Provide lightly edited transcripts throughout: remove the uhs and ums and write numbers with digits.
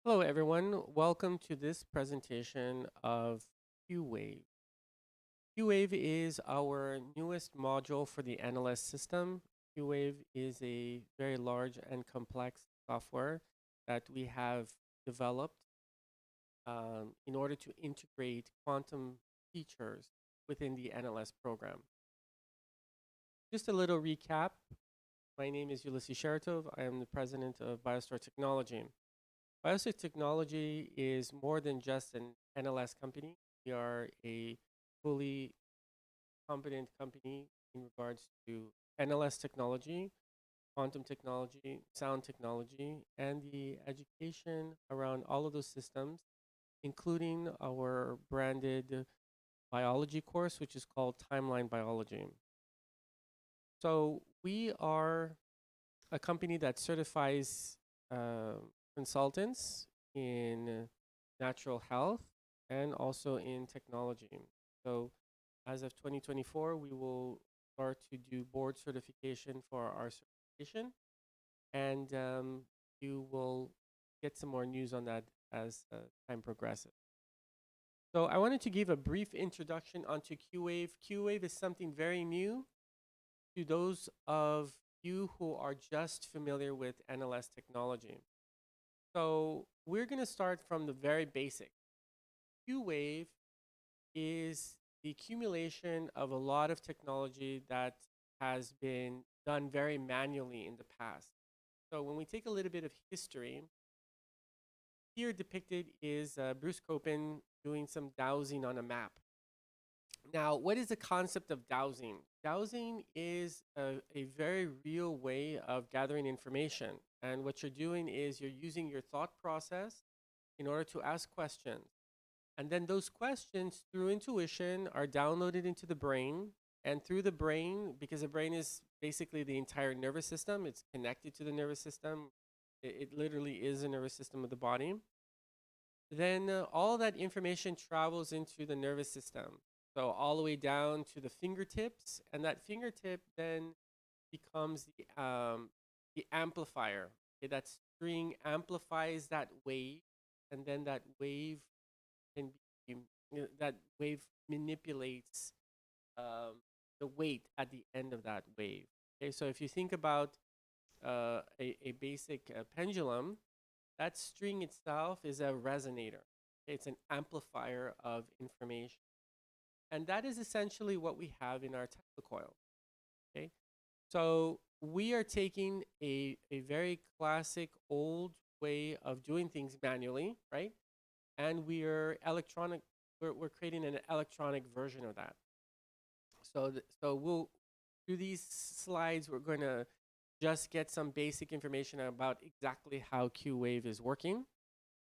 Hello, everyone. Welcome to this presentation of Qwave. Qwave is our newest module for the NLS system. Qwave is a very large and complex software that we have developed in order to integrate quantum features within the NLS program. Just a little recap. My name is Ulysses Sharatov. I am the president of BioStore Technology. BioStore Technology is more than just an NLS company. We are a fully competent company in regards to NLS technology, quantum technology, sound technology, and the education around all of those systems, including our branded biology course, which is called Timeline Biology. So we are a company that certifies consultants in natural health and also in technology. So as of 2024, we will start to do board certification for our certification, and you will get some more news on that as time progresses. So I wanted to give a brief introduction onto Qwave. Qwave is something very new to those of you who are just familiar with NLS technology. So we're going to start from the very basic. Qwave is the accumulation of a lot of technology that has been done very manually in the past. So when we take a little bit of history, here depicted is Bruce Copen doing some dowsing on a map. Now, what is the concept of dowsing? Dowsing is a very real way of gathering information. And what you're doing is you're using your thought process in order to ask questions. And then those questions, through intuition, are downloaded into the brain. And through the brain, because the brain is basically the entire nervous system, it's connected to the nervous system. It literally is a nervous system of the body. Then all that information travels into the nervous system. So all the way down to the fingertips, and that fingertip then becomes the amplifier. Okay, that string amplifies that wave, and then that wave can be that wave manipulates the weight at the end of that wave. Okay, so if you think about a basic pendulum, that string itself is a resonator. Okay, it's an amplifier of information. And that is essentially what we have in our Tesla coil. Okay, so we are taking a very classic old way of doing things manually, right? And we're creating an electronic version of that. So we'll through these slides, we're going to just get some basic information about exactly how Qwave is working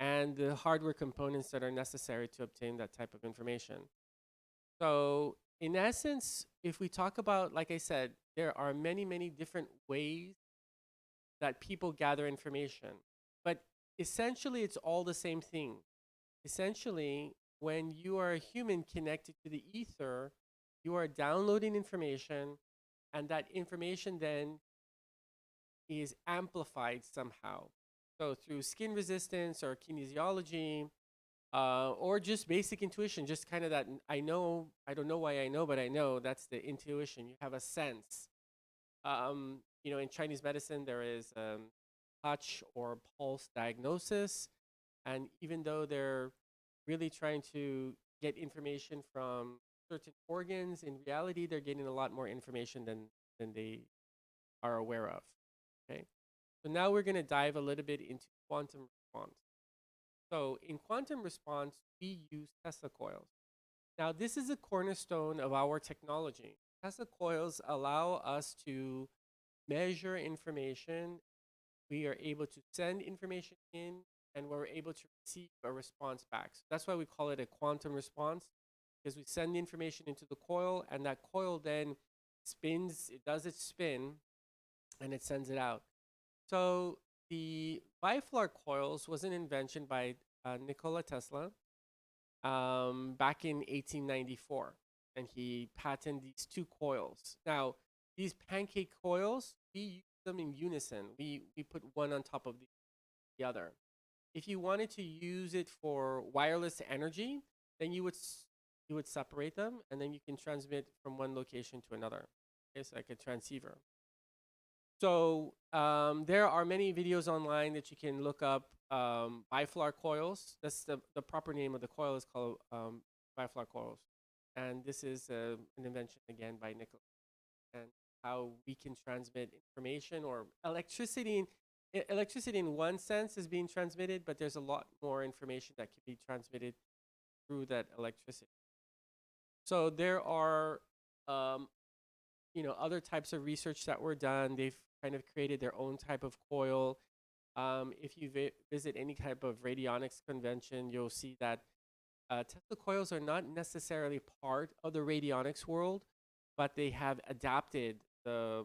and the hardware components that are necessary to obtain that type of information. So in essence, if we talk about, like I said, there are many, many different ways that people gather information. But essentially, it's all the same thing. Essentially, when you are a human connected to the ether, you are downloading information, and that information then is amplified somehow. So through skin resistance or kinesiology, or just basic intuition, just kind of that I know, I don't know why I know, but I know. That's the intuition. You have a sense. In Chinese medicine, there is touch or pulse diagnosis. And even though they're really trying to get information from certain organs, in reality, they're getting a lot more information than they are aware of. Okay. So now we're going to dive a little bit into quantum response. So in quantum response, we use Tesla coils. Now, this is a cornerstone of our technology. Tesla coils allow us to measure information. We are able to send information in, and we're able to receive a response back. So that's why we call it a quantum response, because we send the information into the coil, and that coil then spins, it does its spin, and it sends it out. So the biflar coils was an invention by Nikola Tesla back in 1894, and he patented these two coils. Now, these pancake coils, we use them in unison. We put one on top of the other. If you wanted to use it for wireless energy, then you would separate them, and then you can transmit from one location to another. It's like a transceiver. So there are many videos online that you can look up. Biflar coils. That's the proper name of the coil is called biflar coils, and this is an invention again by Nicholas. And how we can transmit information or electricity. Electricity in one sense is being transmitted, but there's a lot more information that can be transmitted through that electricity. So there are um, other types of research that were done. They've kind of created their own type of coil. If you visit any type of radionics convention, you'll see that Tesla coils are not necessarily part of the radionics world, but they have adapted the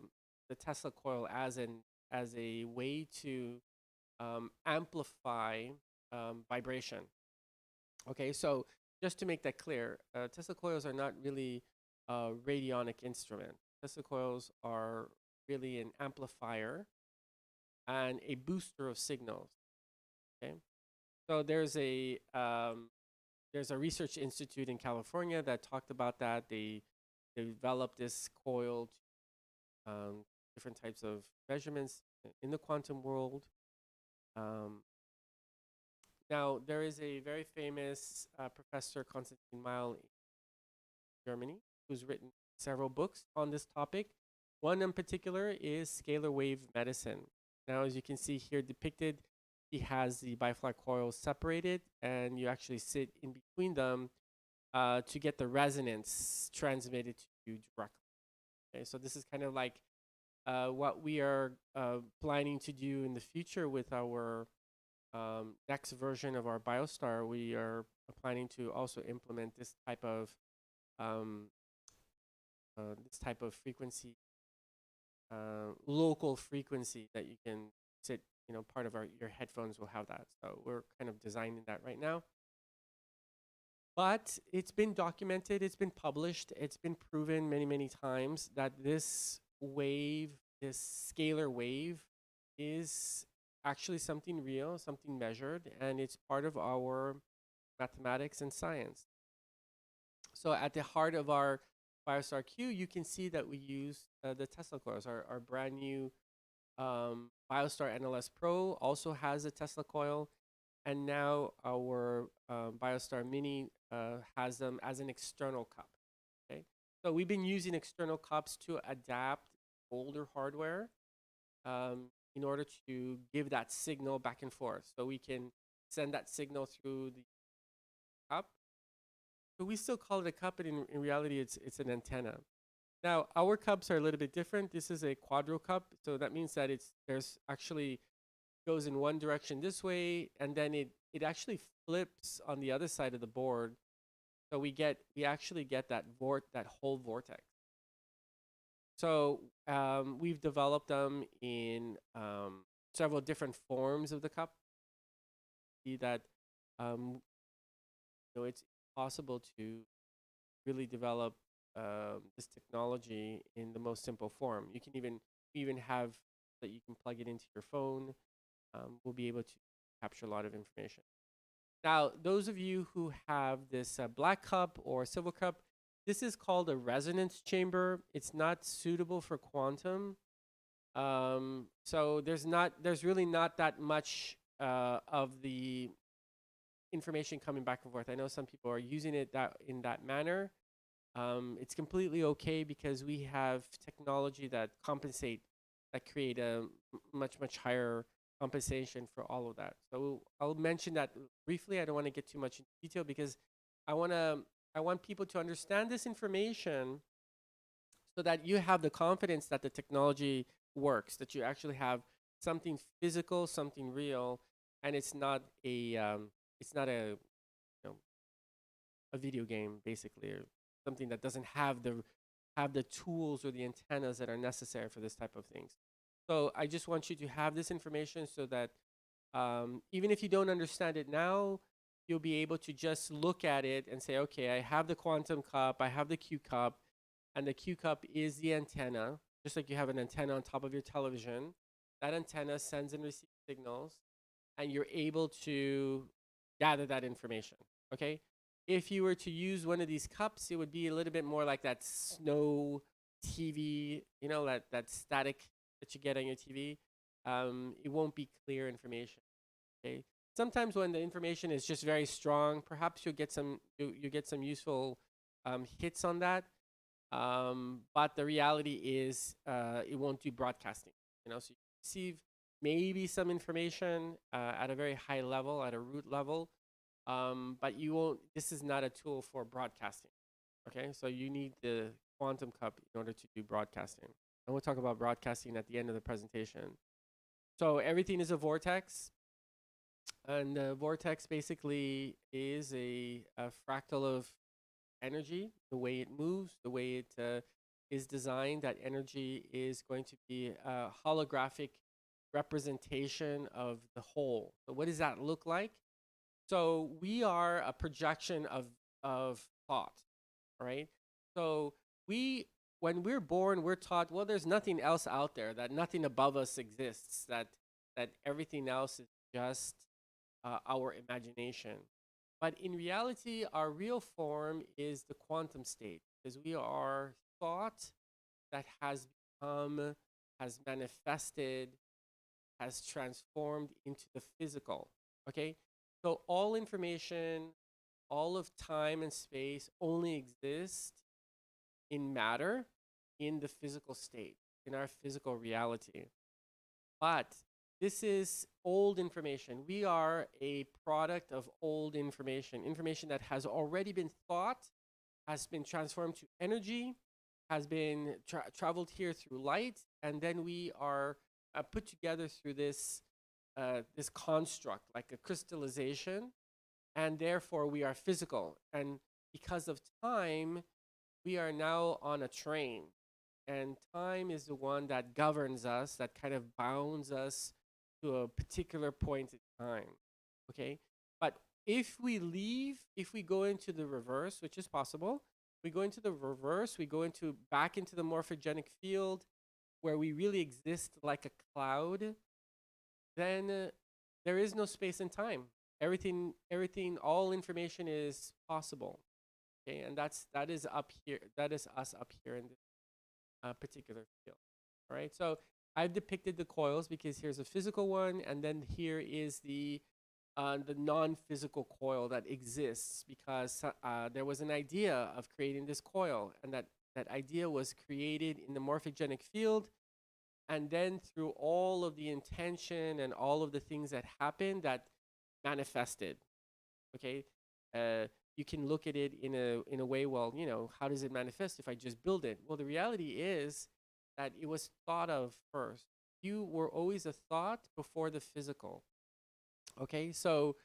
Tesla coil as a way to amplify vibration. Okay, so just to make that clear, Tesla coils are not really a radionic instrument. Tesla coils are really an amplifier and a booster of signals. Okay, so there's a research institute in California that talked about that. They developed this coil to different types of measurements in the quantum world. Um, Now, there is a very famous professor, Konstantin Meil, in Germany, who's written several books on this topic. One in particular is scalar wave medicine. Now, as you can see here depicted, he has the biflar coils separated, and you actually sit in between them to get the resonance transmitted to you directly. Okay, so this is kind of like what we are planning to do in the future with our next version of our BioStar. We are planning to also implement um, this type of frequency, local frequency that you can sit. Part of your headphones will have that. So we're kind of designing that right now. But it's been documented, it's been published, it's been proven many, many times that this wave, this scalar wave, is actually something real, something measured, and it's part of our mathematics and science. So at the heart of our BioStar Q, you can see that we use the Tesla coils. Our brand new BioStar NLS Pro also has a Tesla coil, and now our BioStar Mini has them as an external cup. Okay, so we've been using external cups to adapt older hardware in order to give that signal back and forth. So we can send that signal through the cup. So we still call it a cup, but in reality, it's an antenna. Now, our cups are a little bit different. This is a quadro cup, so that means that there's actually goes in one direction this way, and then it actually flips on the other side of the board. So we actually get that whole vortex. So we've developed them in several different forms of the cup. See that it's possible to really develop this technology in the most simple form. You can even have that you can plug it into your phone. We'll be able to capture a lot of information. Now, those of you who have this black cup or silver cup, this is called a resonance chamber. It's not suitable for quantum. So there's really not that much of the information coming back and forth. I know some people are using it in that manner. It's completely okay because we have technology that create a much higher compensation for all of that. So I'll mention that briefly. I don't want to get too much into detail because I want people to understand this information so that you have the confidence that the technology works, that you actually have something physical, something real, and it's not a a video game basically, or something that doesn't have the tools or the antennas that are necessary for this type of things. So I just want you to have this information so that even if you don't understand it now, you'll be able to just look at it and say, okay, I have the quantum cup, I have the Q cup, and the Q cup is the antenna, just like you have an antenna on top of your television. That antenna sends and receives signals, and you're able to gather that information. Okay. If you were to use one of these cups, it would be a little bit more like that snow TV, you know, that static that you get on your TV. It won't be clear information. Okay. Sometimes when the information is just very strong, perhaps you get some useful hits on that. But the reality is, it won't do broadcasting. You know, so you receive maybe some information at a very high level, at a root level, but you won't. This is not a tool for broadcasting. Okay, so you need the quantum cup in order to do broadcasting. And we'll talk about broadcasting at the end of the presentation. So everything is a vortex, and the vortex basically is a fractal of energy, the way it moves, the way it is designed. That energy is going to be a holographic representation of the whole. So what does that look like? So we are a projection of thought, right? So we when we're born, we're taught, well, there's nothing else out there, that nothing above us exists, that everything else is just our imagination. But in reality, our real form is the quantum state, because we are thought that has become, has manifested, has transformed into the physical. Okay? So all information, all of time and space only exist in matter, in the physical state, in our physical reality. But this is old information. We are a product of old information, information that has already been thought, has been transformed to energy, has been traveled here through light, and then we are put together through this construct, like a crystallization, and therefore we are physical. And because of time, we are now on a train, and time is the one that governs us, that kind of bounds us to a particular point in time. Okay. But if we leave, if we go into the reverse, which is possible, we go into the reverse, we go into back into the morphogenic field where we really exist like a cloud, then there is no space and time. Everything, all information is possible. Okay, and that is up here. That is us up here in this particular field. All right, so I've depicted the coils because here's a physical one, and then here is the non-physical coil that exists because there was an idea of creating this coil, and that idea was created in the morphogenic field, and then through all of the intention and all of the things that happened, that manifested. Okay, you can look at it in a way. Well, you know, how does it manifest if I just build it? Well, the reality is that it was thought of first. You were always a thought before the physical. Okay, so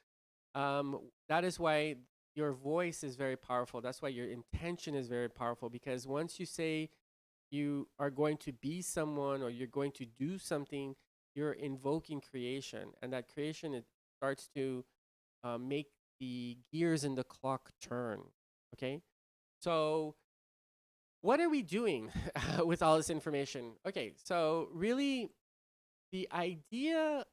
that is why your voice is very powerful. That's why your intention is very powerful, because once you say you are going to be someone or you're going to do something, you're invoking creation, and that creation, it starts to make the gears in the clock turn. Okay, so what are we doing with all this information? Okay, so really, the idea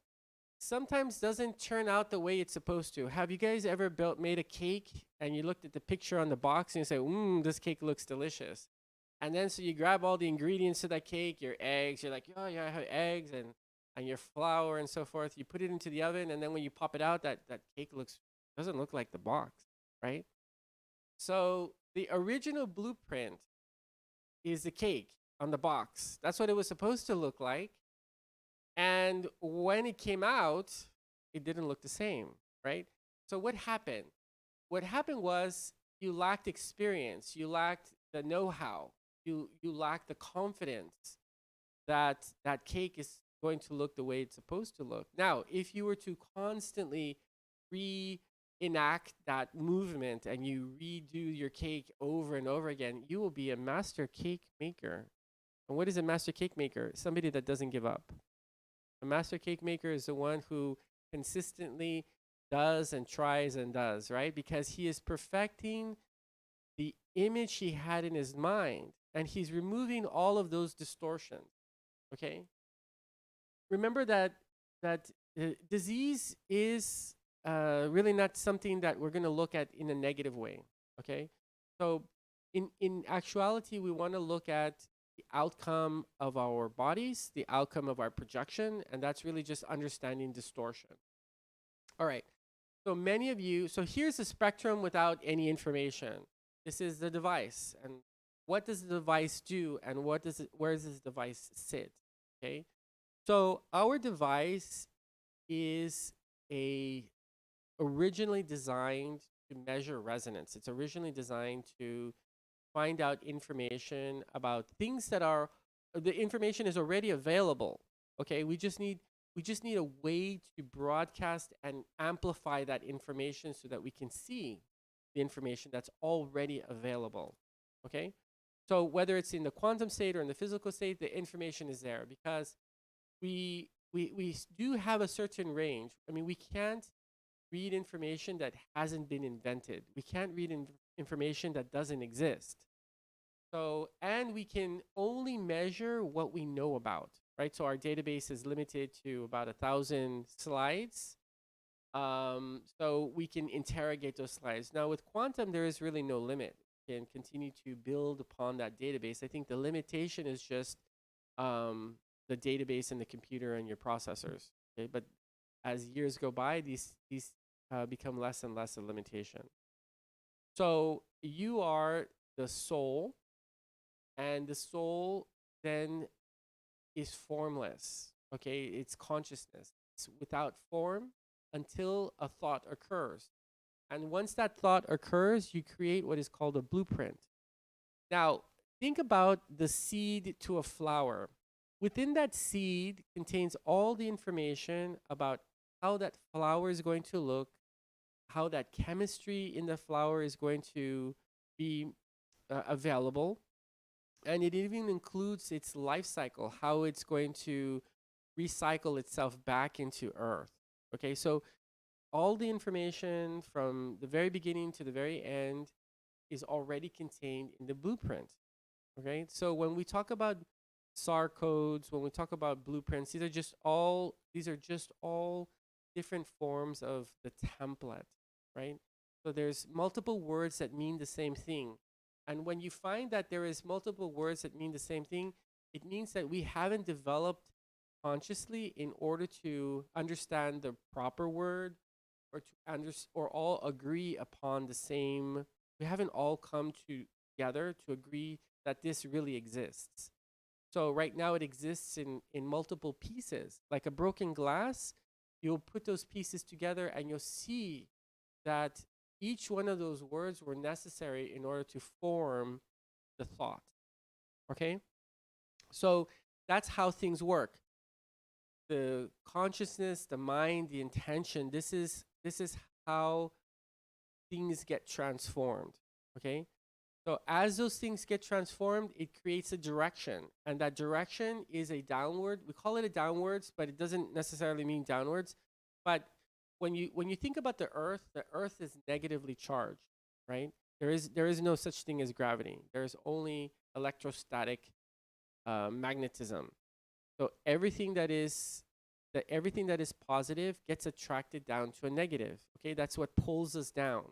sometimes doesn't turn out the way it's supposed to. Have you guys ever made a cake and you looked at the picture on the box and you say, this cake looks delicious. And then so you grab all the ingredients to that cake, your eggs, you're like, oh yeah, I have eggs and your flour and so forth. You put it into the oven, and then when you pop it out, that cake doesn't look like the box, right? So the original blueprint is the cake on the box. That's what it was supposed to look like. And when it came out, it didn't look the same, right? So what happened? What happened was you lacked experience, you lacked the know-how, you lacked the confidence that that cake is going to look the way it's supposed to look. Now, if you were to constantly reenact that movement and you redo your cake over and over again, you will be a master cake maker. And what is a master cake maker? Somebody that doesn't give up. A master cake maker is the one who consistently does and tries and does, right? Because he is perfecting the image he had in his mind, and he's removing all of those distortions. Okay? Remember that that disease is really not something that we're going to look at in a negative way. Okay, so in actuality, we want to look at the outcome of our bodies, the outcome of our projection, and that's really just understanding distortion. All right. So many of you, so here's a spectrum without any information. This is the device, and what does the device do, and where does this device sit? Okay. So our device is a originally designed to measure resonance. It's originally designed to find out information about things that are the information is already available. Okay, we just need a way to broadcast and amplify that information so that we can see the information that's already available. Okay, so whether it's in the quantum state or in the physical state, the information is there because we do have a certain range. I mean, we can't read information that hasn't been invented. We can't read information that doesn't exist. So, and we can only measure what we know about, right? So our database is limited to about 1,000 slides. So we can interrogate those slides. Now with quantum, there is really no limit. We can continue to build upon that database. I think the limitation is just the database and the computer and your processors. Okay, but as years go by, these become less and less a limitation. So you are the soul, and the soul then is formless. Okay, it's consciousness. It's without form until a thought occurs. And once that thought occurs, you create what is called a blueprint. Now, think about the seed to a flower. Within that seed contains all the information about how that flower is going to look, how that chemistry in the flower is going to be available, and it even includes its life cycle, how it's going to recycle itself back into earth. Okay, so all the information from the very beginning to the very end is already contained in the blueprint. Okay, so when we talk about SAR codes, when we talk about blueprints, these are just all different forms of the template, right? So there's multiple words that mean the same thing. And when you find that there is multiple words that mean the same thing, it means that we haven't developed consciously in order to understand the proper word or or all agree upon the same. We haven't all come together to agree that this really exists. So right now it exists in multiple pieces. Like a broken glass, you'll put those pieces together and you'll see that each one of those words were necessary in order to form the thought. Okay? So that's how things work. The consciousness, the mind, the intention, this is how things get transformed. Okay? So as those things get transformed, it creates a direction, and that direction is a downward. We call it a downwards, but it doesn't necessarily mean downwards. But when you think about the Earth is negatively charged, right? There is no such thing as gravity. There is only electrostatic magnetism. So everything that is positive gets attracted down to a negative. Okay, that's what pulls us down.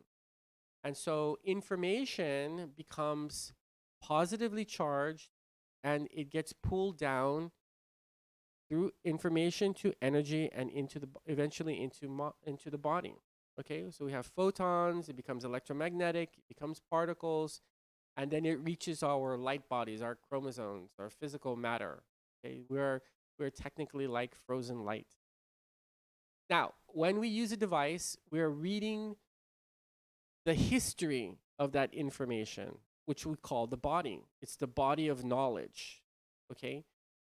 And so information becomes positively charged and it gets pulled down through information to energy and eventually into the body. Okay, so we have photons, it becomes electromagnetic, it becomes particles, and then it reaches our light bodies, our chromosomes, our physical matter. Okay, we're technically like frozen light. Now, when we use a device, we're reading the history of that information, which we call the body. It's the body of knowledge, okay?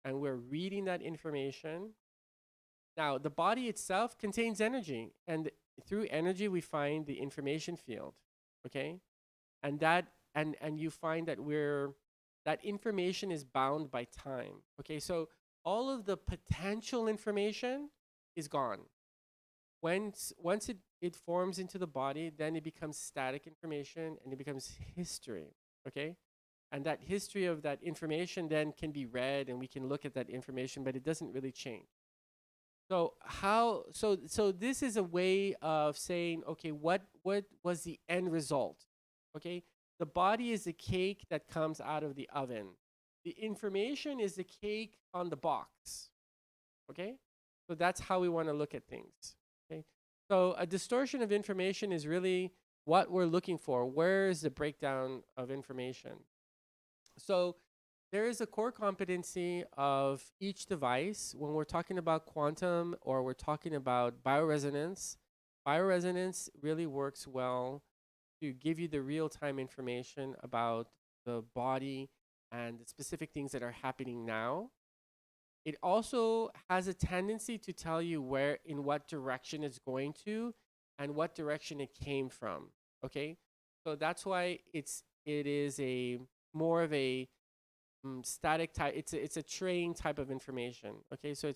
And we're reading that information. Now, the body itself contains energy, and through energy, we find the information field, okay? And you find that that information is bound by time, okay? So all of the potential information is gone. Once it forms into the body, then it becomes static information and it becomes history. Okay? And that history of that information then can be read and we can look at that information, but it doesn't really change. So this is a way of saying, okay, what was the end result? Okay? The body is the cake that comes out of the oven. The information is the cake on the box. Okay? So that's how we want to look at things. Okay? So a distortion of information is really what we're looking for. Where is the breakdown of information? So there is a core competency of each device when we're talking about quantum or we're talking about bioresonance. Bioresonance really works well to give you the real-time information about the body and the specific things that are happening now. It also has a tendency to tell you where, in what direction it's going to and what direction it came from. Okay? So that's why it is a more of a static type. It's a train type of information. Okay, so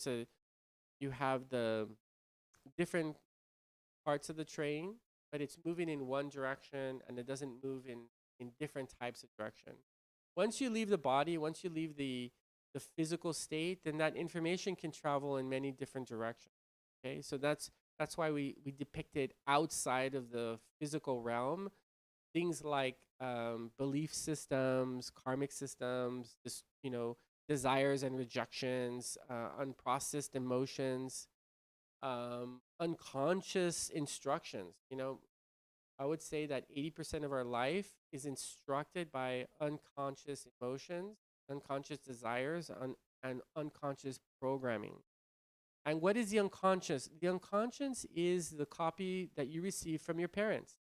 you have the different parts of the train, but it's moving in one direction and it doesn't move in different types of direction. Once you leave the body, once you leave the physical state, then that information can travel in many different directions. Okay, so that's why we depict it outside of the physical realm. Things like belief systems, karmic systems, desires and rejections, unprocessed emotions, unconscious instructions. I would say that 80% of our life is instructed by unconscious emotions, unconscious desires, and unconscious programming. And what is the unconscious? The unconscious is the copy that you receive from your parents.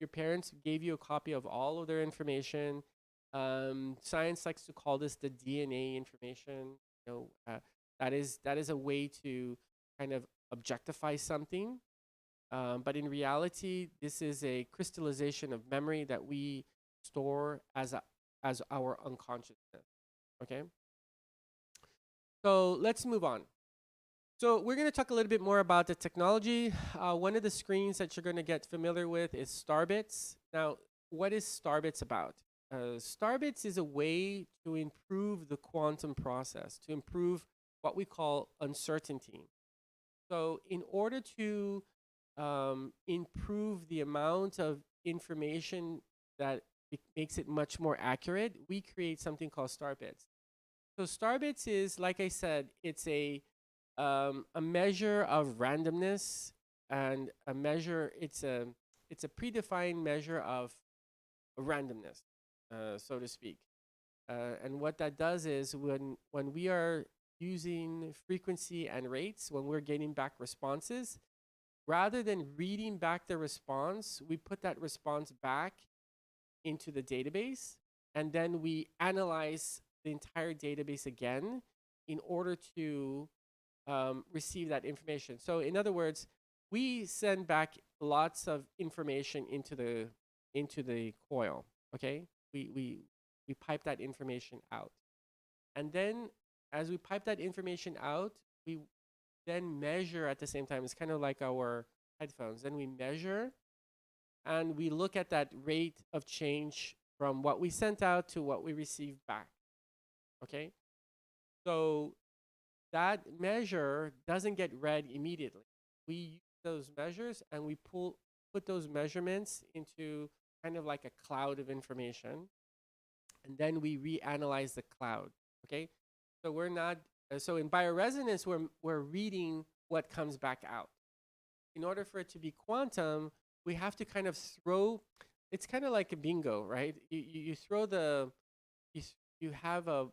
Your parents gave you a copy of all of their information. Science likes to call this the DNA information. That is a way to kind of objectify something, but in reality, this is a crystallization of memory that we store as our unconsciousness. Okay, so let's move on. So we're going to talk a little bit more about the technology. One of the screens that you're going to get familiar with is Starbits. Now, what is Starbits about? Starbits is a way to improve the quantum process, to improve what we call uncertainty. So in order to improve the amount of information that makes it much more accurate, we create something called Starbits. So Starbits is, like I said, it's a measure of randomness and it's a predefined measure of randomness, so to speak. And what that does is when we are using frequency and rates, when we're getting back responses, rather than reading back the response, we put that response back into the database, and then we analyze the entire database again in order to receive that information. So in other words, we send back lots of information into the coil. Okay, we pipe that information out, and then as we pipe that information out, we then measure at the same time. It's kind of like our headphones. Then we measure and we look at that rate of change from what we sent out to what we received back. Okay, so that measure doesn't get read immediately. We use those measures and we put those measurements into kind of like a cloud of information, and then we reanalyze the cloud. Okay, so we're not so in bioresonance we're reading what comes back out. In order for it to be quantum, we have to kind of throw. It's kind of like a bingo, right? You throw you, you have a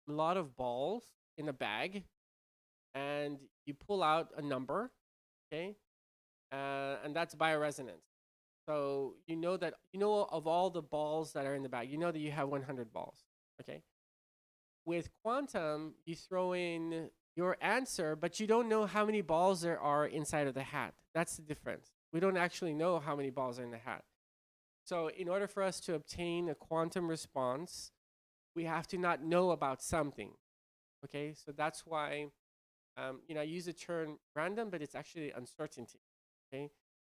lot of balls in a bag, and you pull out a number, okay, and that's bioresonance. So you know that of all the balls that are in the bag, you know that you have 100 balls, okay. With quantum, you throw in your answer, but you don't know how many balls there are inside of the hat. That's the difference. We don't actually know how many balls are in the hat. So in order for us to obtain a quantum response, we have to not know about something. Okay, so that's why I use the term random, but it's actually uncertainty. Okay,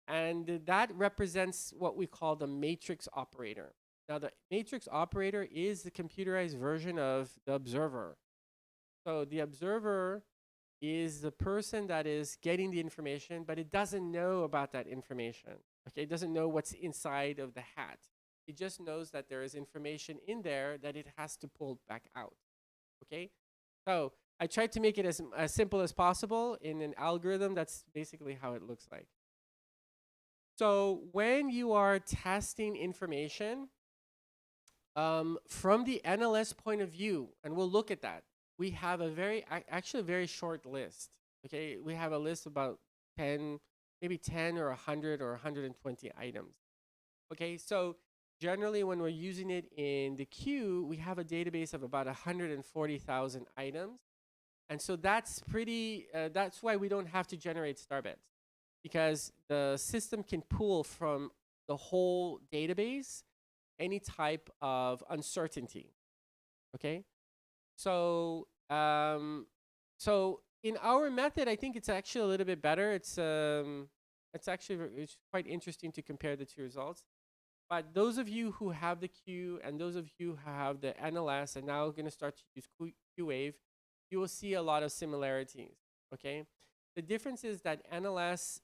and that represents what we call the matrix operator. Now, the matrix operator is the computerized version of the observer. So the observer is the person that is getting the information, but it doesn't know about that information. Okay, it doesn't know what's inside of the hat. It just knows that there is information in there that it has to pull back out. Okay, so I tried to make it as simple as possible in an algorithm. That's basically how it looks like. So when you are testing information, from the NLS point of view, and we'll look at that, we have actually a very short list. Okay, we have a list about 10, maybe 10 or 100 or 120 items. Okay, so generally when we're using it in the queue, we have a database of about 140,000 items. And so that's why we don't have to generate starbits, because the system can pull from the whole database any type of uncertainty. Okay, so so in our method, I think it's actually a little bit better. It's quite interesting to compare the two results. But those of you who have the Q and those of you who have the NLS and now going to start to use Qwave, you will see a lot of similarities. Okay, the difference is that NLS,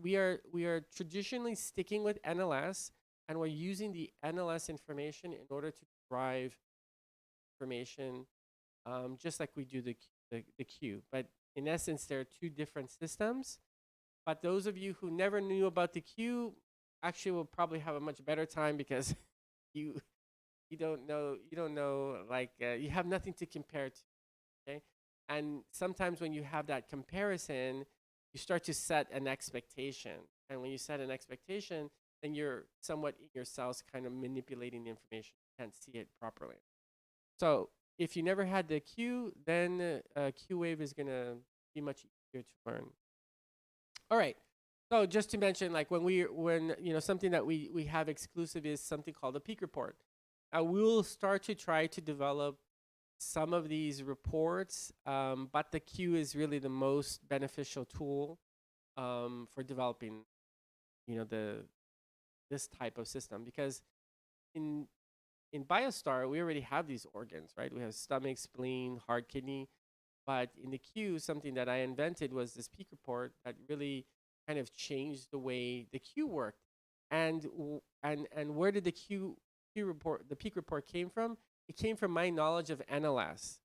we are traditionally sticking with NLS, and we're using the NLS information in order to drive information, just like we do the queue. But in essence, there are two different systems. But those of you who never knew about the queue actually will probably have a much better time, because you you don't know, like, you have nothing to compare to. Okay, and sometimes when you have that comparison, you start to set an expectation, and when you set an expectation, then you're somewhat in yourselves kind of manipulating the information. You can't see it properly. So if you never had the Q, then Qwave is gonna be much easier to learn. All right. So just to mention, like when something that we have exclusive is something called a peak report. We'll start to try to develop some of these reports, but the Q is really the most beneficial tool for developing, this type of system, because in BioStar we already have these organs, right? We have stomach, spleen, heart, kidney. But in the Q, something that I invented was this peak report that really kind of changed the way the Q worked. And where did the the peak report came from? It came from my knowledge of NLS.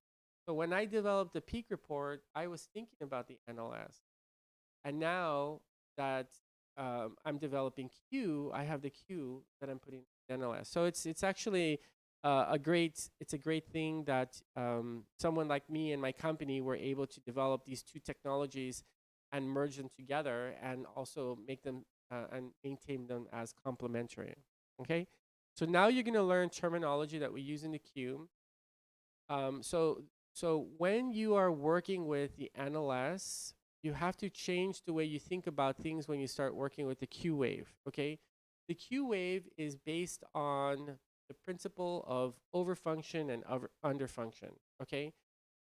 So when I developed the peak report, I was thinking about the NLS. And now that I'm developing Q, I have the Q that I'm putting in NLS. So it's actually a great thing that someone like me and my company were able to develop these two technologies and merge them together, and also make them and maintain them as complementary. Okay, so now you're going to learn terminology that we use in the Q. So when you are working with the NLS, you have to change the way you think about things when you start working with the Qwave. Okay, the Qwave is based on the principle of overfunction and underfunction. Okay,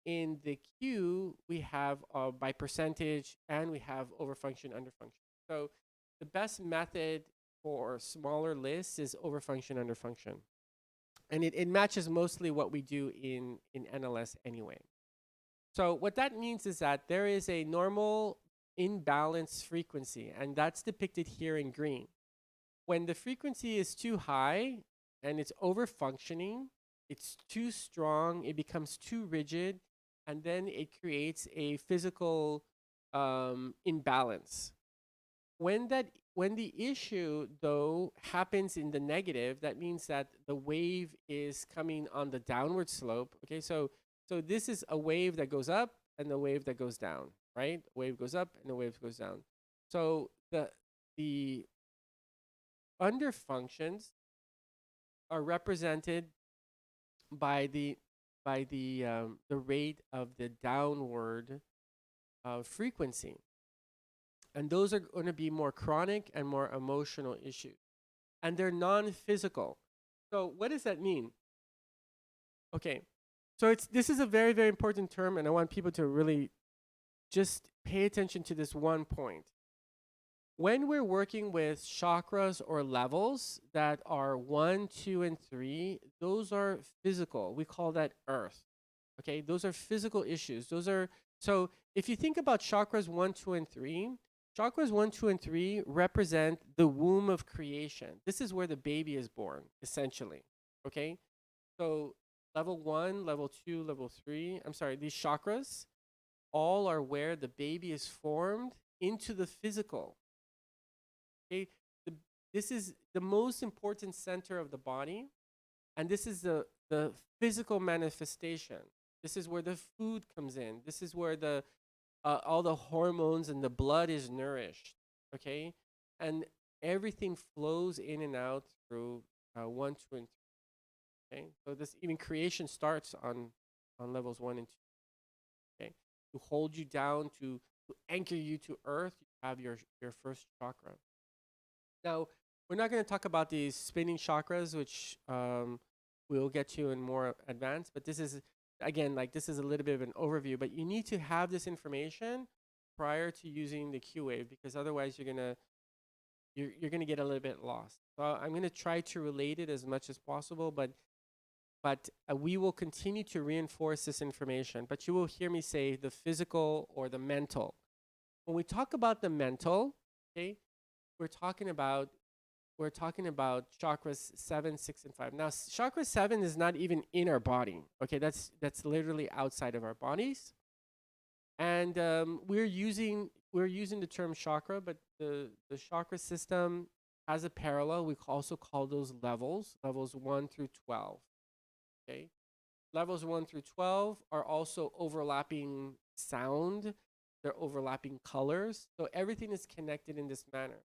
in the Q we have by percentage, and we have overfunction, underfunction. So the best method for smaller lists is overfunction, underfunction, and it matches mostly what we do in NLS anyway. So what that means is that there is a normal imbalance frequency, and that's depicted here in green. When the frequency is too high and it's over functioning, it's too strong, it becomes too rigid, and then it creates a physical imbalance. When the issue though happens in the negative, that means that the wave is coming on the downward slope. Okay, so this is a wave that goes up and the wave that goes down, right? The wave goes up and the wave goes down. So the underfunctions are represented by the rate of the downward frequency, and those are going to be more chronic and more emotional issues, and they're non-physical. So what does that mean? Okay, so this is a very, very important term, and I want people to really just pay attention to this one point. When we're working with chakras or levels that are 1, 2, and 3, those are physical. We call that earth. Okay, those are physical issues. So if you think about chakras 1, 2, and 3, chakras 1, 2, and 3 represent the womb of creation. This is where the baby is born, essentially. Okay? So level 1, level 2, level 3, I'm sorry, these chakras all are where the baby is formed into the physical. Okay? The, this is the most important center of the body, and this is the physical manifestation. This is where the food comes in. This is where the all the hormones and the blood is nourished. Okay, and everything flows in and out through 1, 2, and 3. Okay, so this even creation starts on levels 1 and 2. Okay, to hold you down, to anchor you to earth, you have your first chakra. Now, we're not going to talk about these spinning chakras, which we'll get to in more advanced, but this is, again, like this is a little bit of an overview, but you need to have this information prior to using the Qwave, because otherwise you're gonna get a little bit lost. So I'm gonna try to relate it as much as possible, but we will continue to reinforce this information. But you will hear me say the physical or the mental. When we talk about the mental, okay, we're talking about chakras 7, 6, and 5. Now, chakra 7 is not even in our body. Okay, that's literally outside of our bodies. And we're using the term chakra, but the chakra system has a parallel. We also call those levels 1 through 12. Okay, levels 1 through 12 are also overlapping sound. They're overlapping colors. So everything is connected in this manner.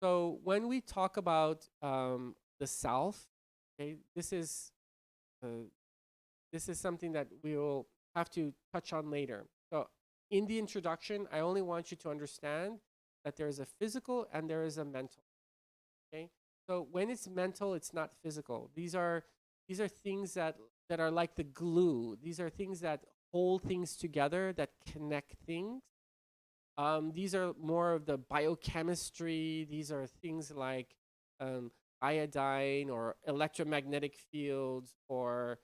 So when we talk about the self, okay, this is something that we will have to touch on later. So in the introduction, I only want you to understand that there is a physical and there is a mental. Okay, so when it's mental, it's not physical. These are things that are like the glue. These are things that hold things together, that connect things. These are more of the biochemistry. These are things like iodine or electromagnetic fields, or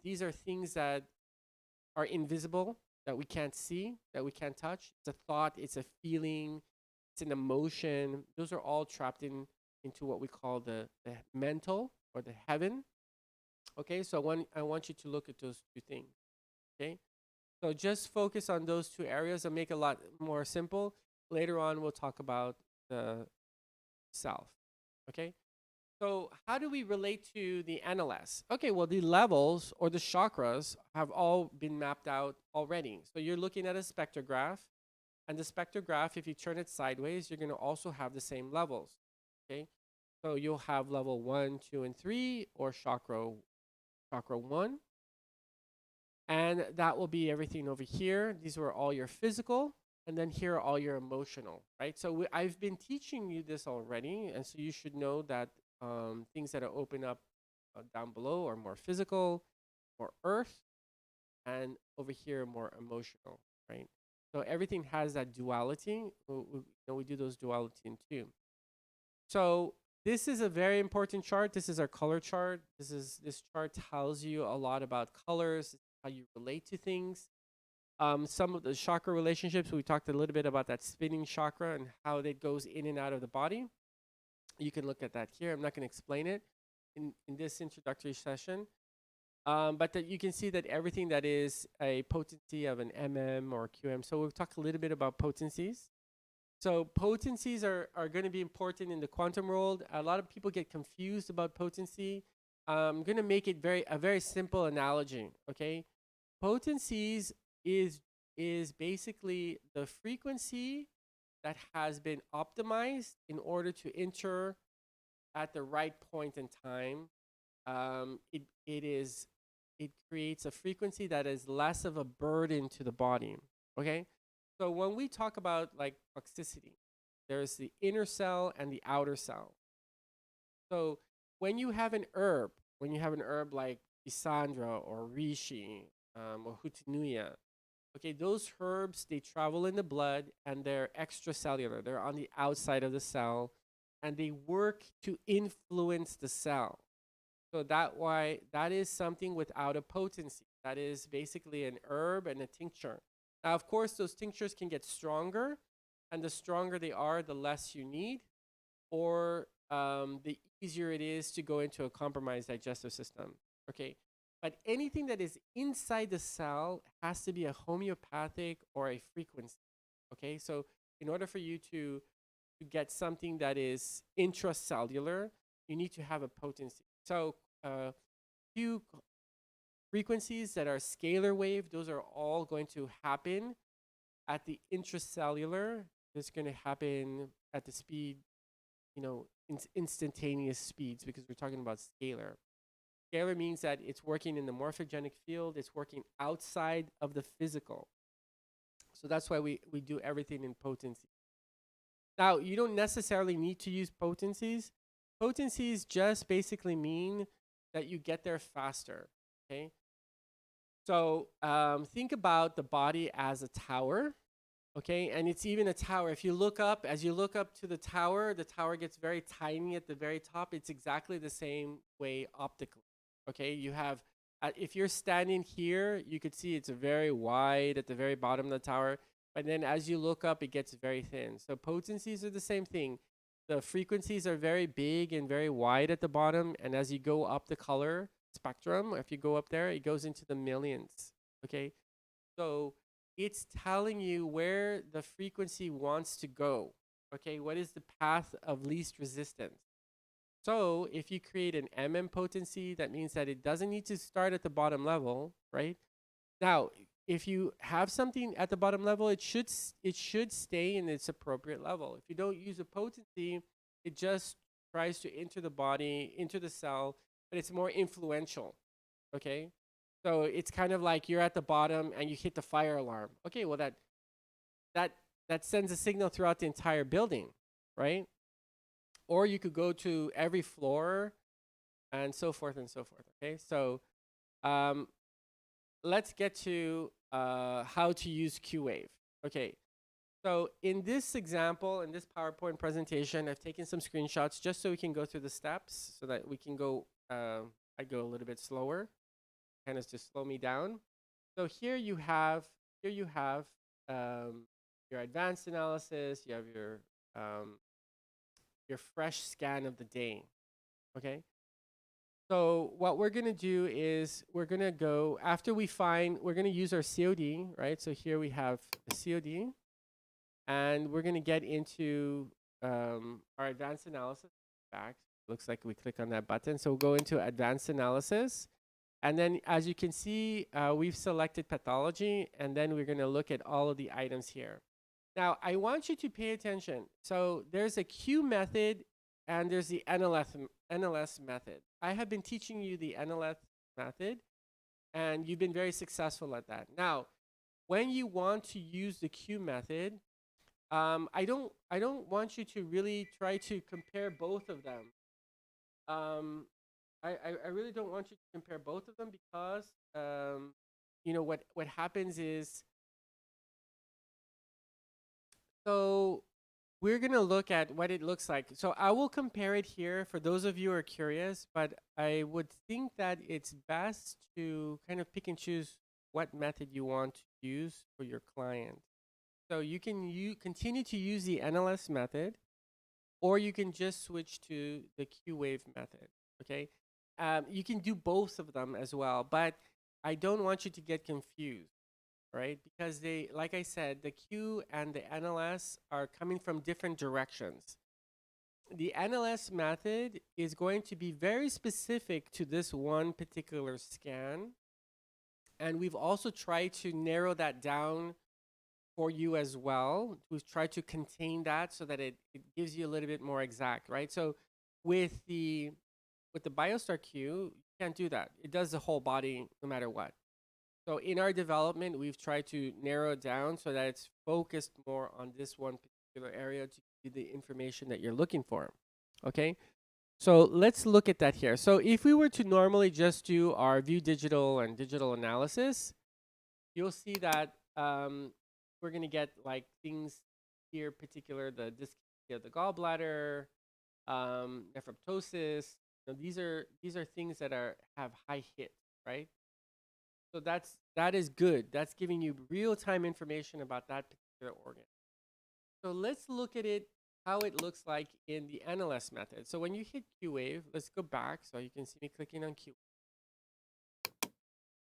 these are things that are invisible, that we can't see, that we can't touch. It's a thought, it's a feeling, it's an emotion. Those are all trapped into what we call the mental or the heaven. Okay, so I want you to look at those two things. Okay, so just focus on those two areas and make it a lot more simple. Later on, we'll talk about the self. Okay, so how do we relate to the NLS? Okay, well, the levels or the chakras have all been mapped out already. So you're looking at a spectrograph, and the spectrograph, if you turn it sideways, you're going to also have the same levels. Okay, so you'll have level 1, 2, and 3, or chakra 1. And that will be everything over here. These were all your physical, and then here are all your emotional, right? So I've been teaching you this already, and so you should know that things that are open up down below are more physical, more earth, and over here more emotional, right? So everything has that duality. We do those duality in two. So this is a very important chart. This is our color chart. This chart tells you a lot about colors, how you relate to things. Some of the chakra relationships, we talked a little bit about that spinning chakra and how it goes in and out of the body. You can look at that here. I'm not going to explain it in this introductory session. But that you can see that everything that is a potency of an MM or QM. So we'll talk a little bit about potencies. So potencies are going to be important in the quantum world. A lot of people get confused about potency. I'm going to make it a very simple analogy, okay? Potencies is basically the frequency that has been optimized in order to enter at the right point in time. It creates a frequency that is less of a burden to the body. Okay, so when we talk about like toxicity, there's the inner cell and the outer cell. So when you have an herb, like Isandra or Reishi or Hutinuya, okay, those herbs, they travel in the blood and they're extracellular. They're on the outside of the cell, and they work to influence the cell. So that is something without a potency. That is basically an herb and a tincture. Now, of course, those tinctures can get stronger, and the stronger they are, the less you need, or the easier it is to go into a compromised digestive system. Okay, but anything that is inside the cell has to be a homeopathic or a frequency. Okay, so in order for you to get something that is intracellular, you need to have a potency. So few frequencies that are scalar wave, those are all going to happen at the intracellular. It's going to happen at the speed, instantaneous speeds, because we're talking about scalar. Scalar means that it's working in the morphogenic field, it's working outside of the physical. So that's why we do everything in potency. Now, you don't necessarily need to use potencies. Potencies just basically mean that you get there faster. Okay. So think about the body as a tower. Okay, and it's even a tower. If you look up, as you look up to the tower gets very tiny at the very top. It's exactly the same way optically. Okay, you have, if you're standing here, you could see it's very wide at the very bottom of the tower. But then as you look up, it gets very thin. So potencies are the same thing. The frequencies are very big and very wide at the bottom. And as you go up the color spectrum, if you go up there, it goes into the millions. Okay, so it's telling you where the frequency wants to go. Okay, what is the path of least resistance? So if you create an MM potency, that means that it doesn't need to start at the bottom level, right? Now, if you have something at the bottom level, it should stay in its appropriate level. If you don't use a potency, it just tries to enter the body, into the cell, but it's more influential. Okay, so it's kind of like you're at the bottom and you hit the fire alarm. Okay, well that sends a signal throughout the entire building, right? Or you could go to every floor and so forth and so forth. Okay, so um, let's get to how to use Qwave. Okay, so in this example, in this PowerPoint presentation, I've taken some screenshots just so we can go through the steps so that we can go, I go a little bit slower, kind of just slow me down. So here you have your advanced analysis, you have your fresh scan of the day. Okay. So what we're gonna do is we're gonna go after we're gonna use our COD, right? So here we have the COD, and we're gonna get into our advanced analysis. Back looks like we click on that button. So we'll go into advanced analysis. And then as you can see, we've selected pathology, and then we're gonna look at all of the items here. Now, I want you to pay attention. So there's a Q method and there's the NLS method. I have been teaching you the NLS method, and you've been very successful at that. Now, when you want to use the Q method, I don't want you to really try to compare both of them. I really don't want you to compare both of them because what happens is, so we're going to look at what it looks like. So I will compare it here for those of you who are curious, but I would think that it's best to kind of pick and choose what method you want to use for your client. So you can continue to use the NLS method, or you can just switch to the Qwave method. Okay, you can do both of them as well, but I don't want you to get confused, right? Because they, like I said, the Q and the NLS are coming from different directions. The NLS method is going to be very specific to this one particular scan, and we've also tried to narrow that down for you as well. We've tried to contain that so that it gives you a little bit more exact, right? So with the BioStar Q, you can't do that. It does the whole body no matter what. So in our development, we've tried to narrow it down so that it's focused more on this one particular area to give you the information that you're looking for. Okay, so let's look at that here. So if we were to normally just do our view digital and digital analysis, you'll see that we're going to get like things here, particular the dyschemia of the gallbladder, nephroptosis. These are things that have high hit, right? So that is good. That's giving you real-time information about that particular organ. So let's look at it, how it looks like in the NLS method. So when you hit Qwave, let's go back so you can see me clicking on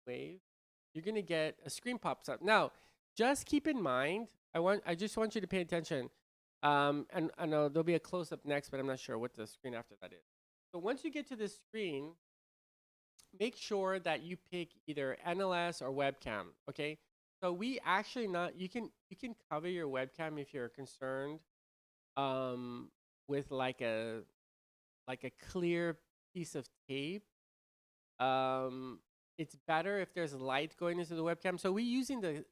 Qwave. You're gonna get a screen pops up. Now, just keep in mind, I just want you to pay attention. And I know there'll be a close-up next, but I'm not sure what the screen after that is. So once you get to this screen, make sure that you pick either NLS or webcam. Okay. So we actually not you can cover your webcam if you're concerned with like a clear piece of tape. It's better if there's light going into the webcam. So we're using the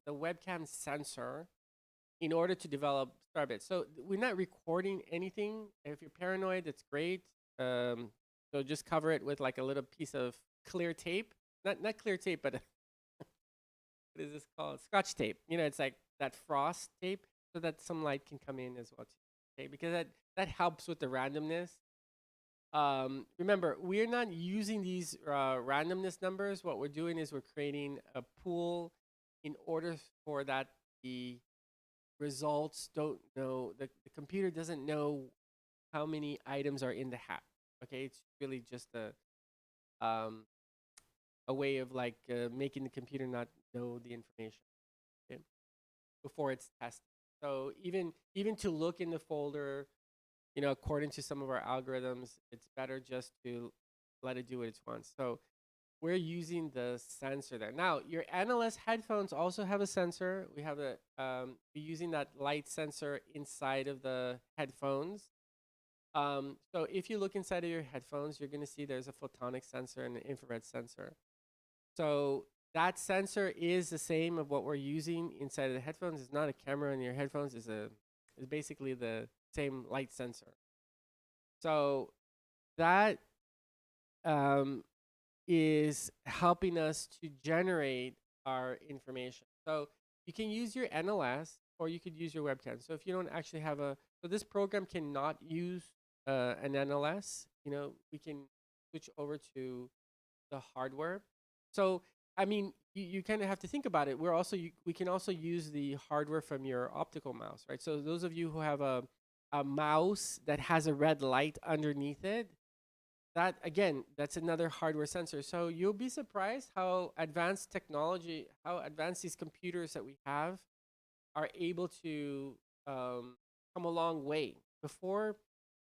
webcam sensor in order to develop Starbit. So we're not recording anything. If you're paranoid, that's great. So just cover it with like a little piece of clear tape. Not clear tape, but what is this called? Scotch tape. You know, it's like that frost tape, so that some light can come in as well too. Okay, because that helps with the randomness. Remember, we're not using these randomness numbers. What we're doing is we're creating a pool in order for that the results don't know, the computer doesn't know how many items are in the hat. Okay, it's really just a way of like making the computer not know the information, okay, before it's tested. So even to look in the folder, you know, according to some of our algorithms, it's better just to let it do what it wants. So we're using the sensor there. Now, your NLS headphones also have a sensor. We have we're using that light sensor inside of the headphones. So if you look inside of your headphones, you're going to see there's a photonic sensor and an infrared sensor. So that sensor is the same of what we're using inside of the headphones. It's not a camera in your headphones. It's basically the same light sensor. So that is helping us to generate our information. So you can use your NLS or you could use your webcam. So if you don't actually have so this program cannot use an NLS. You know, we can switch over to the hardware. So I mean, you kind of have to think about it. We can also use the hardware from your optical mouse, right? So those of you who have a mouse that has a red light underneath it, that again, that's another hardware sensor. So you'll be surprised how advanced technology, how advanced these computers that we have are able to come a long way. Before,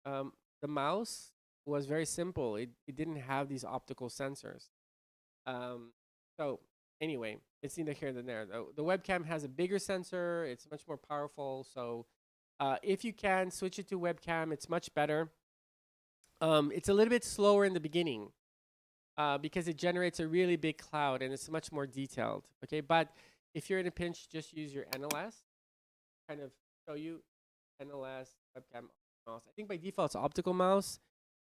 the mouse was very simple. It didn't have these optical sensors. So anyway, it's neither here nor there. The webcam has a bigger sensor. It's much more powerful. So if you can switch it to webcam, it's much better. It's a little bit slower in the beginning because it generates a really big cloud and it's much more detailed. Okay, but if you're in a pinch, just use your NLS. Kind of show you NLS webcam mouse. I think by default it's optical mouse.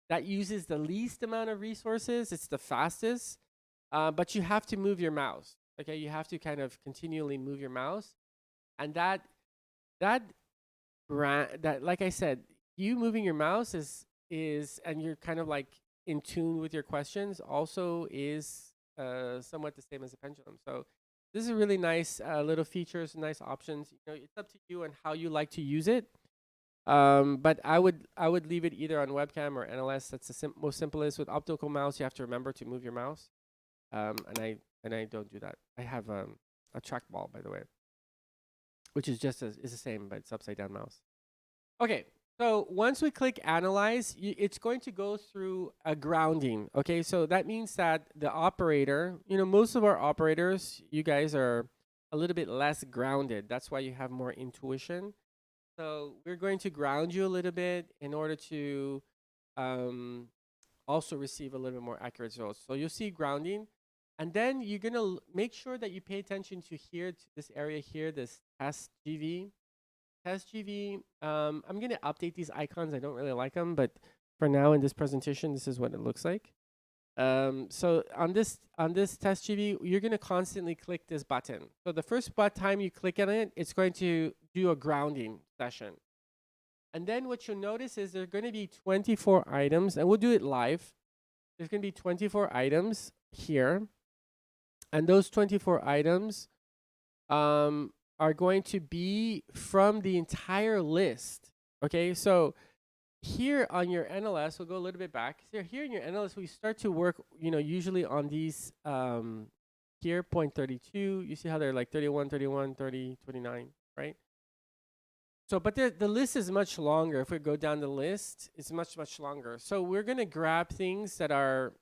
That uses the least amount of resources. It's the fastest, but you have to move your mouse. Okay, you have to kind of continually move your mouse, and that like I said, you moving your mouse is and you're kind of like in tune with your questions also is somewhat the same as a pendulum. So this is a really nice little features, nice options. You know, it's up to you and how you like to use it. But I would leave it either on webcam or NLS. That's the most simplest. With optical mouse, you have to remember to move your mouse. And I don't do that. I have a trackball, by the way, which is just is the same, but it's upside down mouse. Okay, so once we click analyze, it's going to go through a grounding. Okay, so that means that the operator, you know, most of our operators, you guys are a little bit less grounded. That's why you have more intuition. So we're going to ground you a little bit in order to also receive a little bit more accurate results. So you'll see grounding, and then you're gonna make sure that you pay attention to here, to this area here, this test GV. Test GV, I'm gonna update these icons. I don't really like them, but for now in this presentation, this is what it looks like. So on this test GV, you're gonna constantly click this button. So the first time you click on it, it's going to do a grounding session. And then what you'll notice is there are going to be 24 items, and we'll do it live. There's going to be 24 items here. And those 24 items are going to be from the entire list. Okay, so here on your NLS, we'll go a little bit back. So here in your NLS, we start to work, usually on these here, point 32. You see how they're like 31, 31, 30, 29, right? So, but the list is much longer. If we go down the list, it's much, much longer. So we're going to grab things that are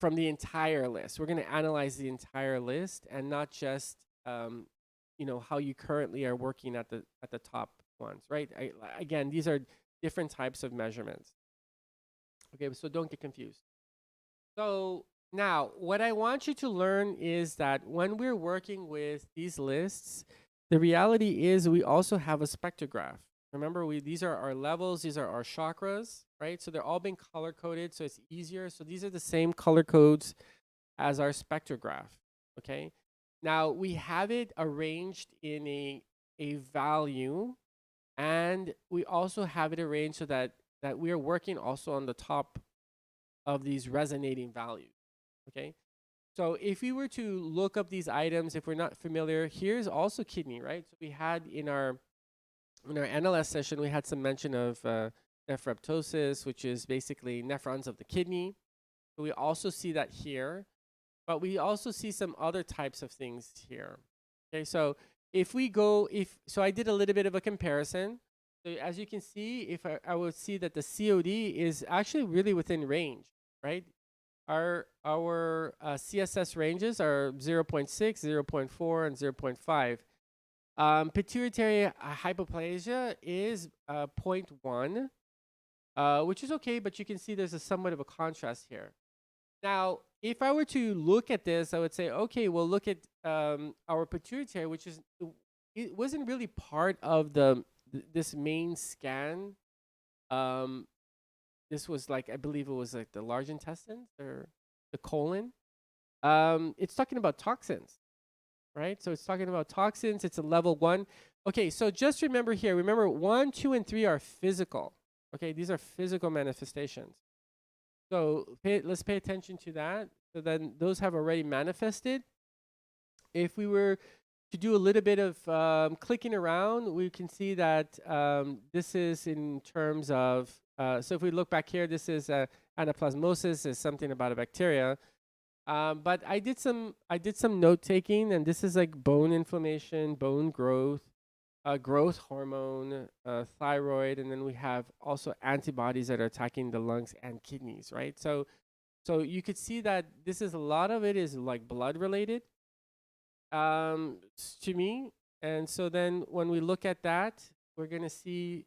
from the entire list. We're going to analyze the entire list and not just, how you currently are working at the top ones, right? Again, these are different types of measurements. Okay, so don't get confused. So now, what I want you to learn is that when we're working with these lists, the reality is we also have a spectrograph. Remember, these are our levels, these are our chakras, right? So they're all being color coded, so it's easier. So these are the same color codes as our spectrograph, okay? Now we have it arranged in a value, and we also have it arranged so that we are working also on the top of these resonating values, okay? So if we were to look up these items, if we're not familiar, here's also kidney, right? So we had in our NLS session, we had some mention of nephraptosis, which is basically nephrons of the kidney. So we also see that here, but we also see some other types of things here. Okay, so if we go, so I did a little bit of a comparison. So as you can see, if I would see that the COD is actually really within range, right? Our CSS ranges are 0.6, 0.4, and 0.5. Pituitary hypoplasia is 0.1, which is okay, but you can see there's a somewhat of a contrast here. Now, if I were to look at this, I would say, okay, well, look at our pituitary, which is, it wasn't really part of this main scan. This was like, I believe it was like the large intestines or the colon. It's talking about toxins, right? So it's talking about toxins. It's a level 1. Okay, so just remember here, remember 1, 2, and 3 are physical. Okay, these are physical manifestations. So let's pay attention to that. So then those have already manifested. If we were to do a little bit of clicking around, we can see that this is in terms of, so if we look back here, this is anaplasmosis, is something about a bacteria. But I did some note taking, and this is like bone inflammation, bone growth, growth hormone, thyroid, and then we have also antibodies that are attacking the lungs and kidneys, right? So you could see that this is a lot of it is like blood related to me. And so then when we look at that, we're gonna see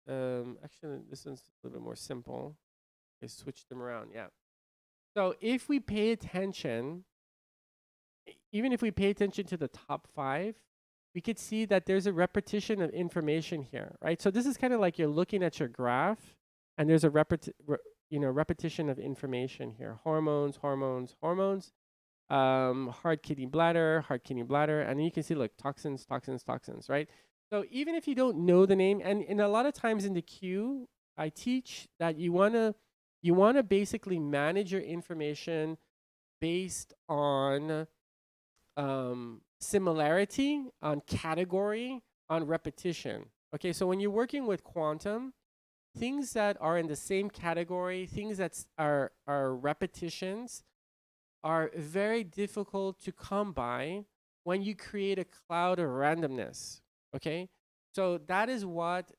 actually this one's a little bit more simple. I switched them around, yeah. So if we pay attention, even if we pay attention to the top 5, we could see that there's a repetition of information here, right? So this is kind of like you're looking at your graph, and there's a repetition of information here. Hormones, hormones, hormones, hard kidney bladder, and then you can see like toxins, toxins, toxins, right? So even if you don't know the name, and a lot of times in the Q, I teach that you wanna basically manage your information based on similarity, on category, on repetition. Okay, so when you're working with quantum, things that are in the same category, things that are repetitions, are very difficult to come by when you create a cloud of randomness. Okay, so that is what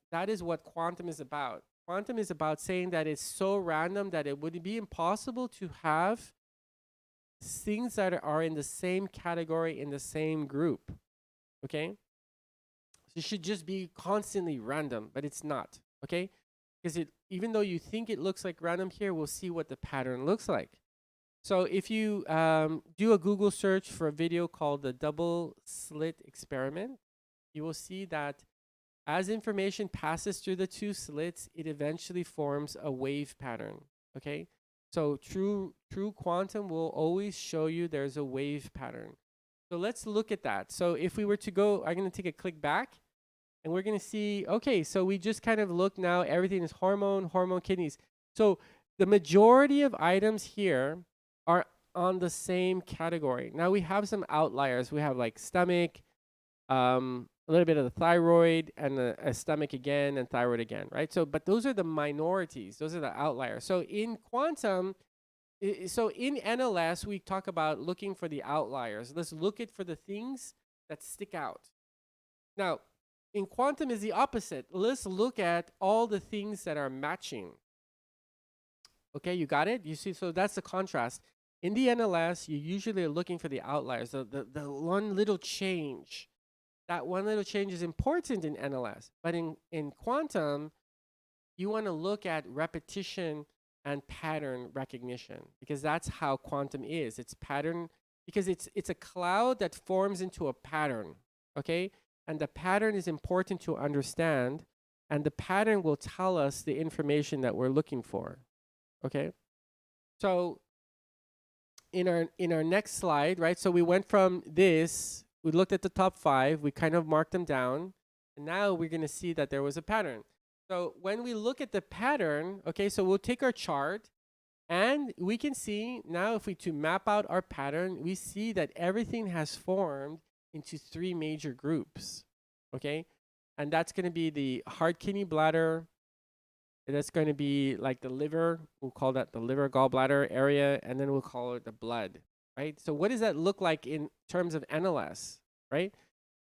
quantum is about. Quantum is about saying that it's so random that it would be impossible to have things that are in the same category, in the same group. Okay, so it should just be constantly random, but it's not. Okay, because even though you think it looks like random here, we'll see what the pattern looks like. So if you do a Google search for a video called the double slit experiment, you will see that as information passes through the 2 slits, it eventually forms a wave pattern. Okay, so true quantum will always show you there's a wave pattern. So let's look at that. So if we were to go, I'm going to take a click back, and we're going to see, okay, so we just kind of look now, everything is hormone, kidneys. So the majority of items here are on the same category. Now we have some outliers. We have like stomach, a little bit of the thyroid, and a stomach again, and thyroid again, right? So, but those are the minorities. Those are the outliers. So in quantum, so in NLS, we talk about looking for the outliers. Let's look at for the things that stick out. Now, in quantum is the opposite. Let's look at all the things that are matching. Okay, you got it? You see, so that's the contrast. In the NLS, you usually are looking for the outliers, the one little change. That one little change is important in NLS. But in quantum, you want to look at repetition and pattern recognition, because that's how quantum is. It's pattern, because it's a cloud that forms into a pattern, okay? And the pattern is important to understand, and the pattern will tell us the information that we're looking for, okay? So in our next slide, right? So we went from this, we looked at the top 5, we kind of marked them down, and now we're going to see that there was a pattern. So when we look at the pattern, okay, so we'll take our chart, and we can see now, if we to map out our pattern, we see that everything has formed into 3 major groups, okay? And that's going to be the heart, kidney, bladder. That's going to be like the liver. We'll call that the liver gallbladder area, and then we'll call it the blood, right? So what does that look like in terms of NLS, right?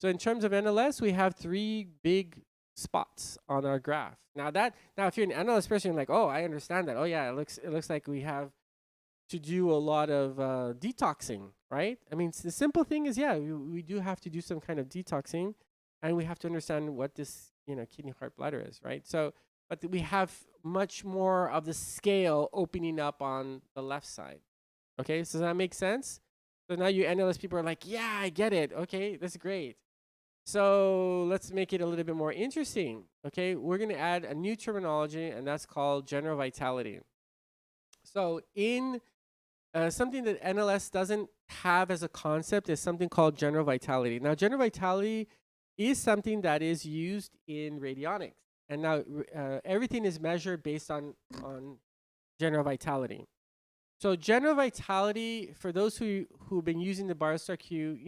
So in terms of NLS, we have 3 big spots on our graph. Now if you're an NLS person, you're like, oh, I understand that. Oh yeah, it looks like we have to do a lot of detoxing, right? I mean, the simple thing is, yeah, we do have to do some kind of detoxing, and we have to understand what this, kidney, heart, bladder is, right? So, but we have much more of the scale opening up on the left side. Okay, so does that make sense? So now you NLS people are like, yeah, I get it. Okay, that's great. So let's make it a little bit more interesting. Okay, we're going to add a new terminology, and that's called general vitality. So in something that NLS doesn't have as a concept is something called general vitality. Now, general vitality is something that is used in radionics. And now everything is measured based on general vitality. So general vitality, for those who've been using the Barstar Q,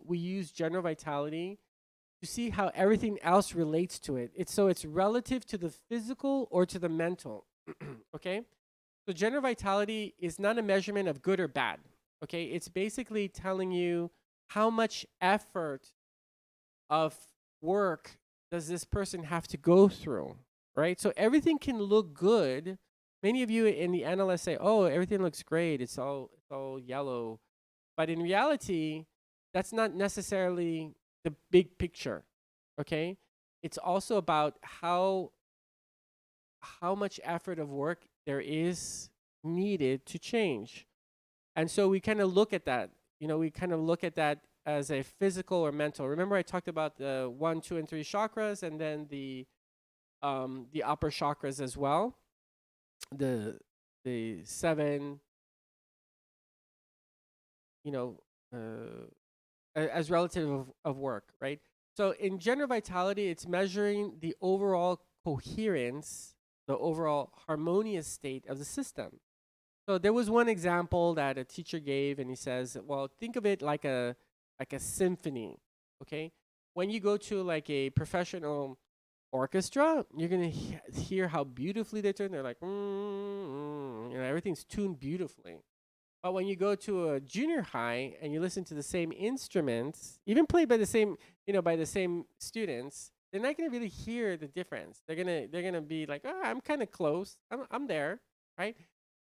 we use general vitality to see how everything else relates to it. It's relative to the physical or to the mental, okay? So general vitality is not a measurement of good or bad, okay? It's basically telling you how much effort of work does this person have to go through, right? So everything can look good. Many of you in the NLS say, oh, everything looks great. It's all yellow. But in reality, that's not necessarily the big picture, okay? It's also about how much effort of work there is needed to change. And so we kind of look at that, we kind of look at that as a physical or mental. Remember I talked about the 1, 2, and 3 chakras, and then the upper chakras as well. The 7, as relative of work, right? So in general vitality, it's measuring the overall coherence, the overall harmonious state of the system. So there was one example that a teacher gave, and he says, well, think of it like a symphony, okay? When you go to like a professional orchestra, you're gonna hear how beautifully they turn. They're like, everything's tuned beautifully. But when you go to a junior high and you listen to the same instruments, even played by the same, by the same students, they're not gonna really hear the difference. They're gonna be like, oh, I'm kind of close. I'm there, right?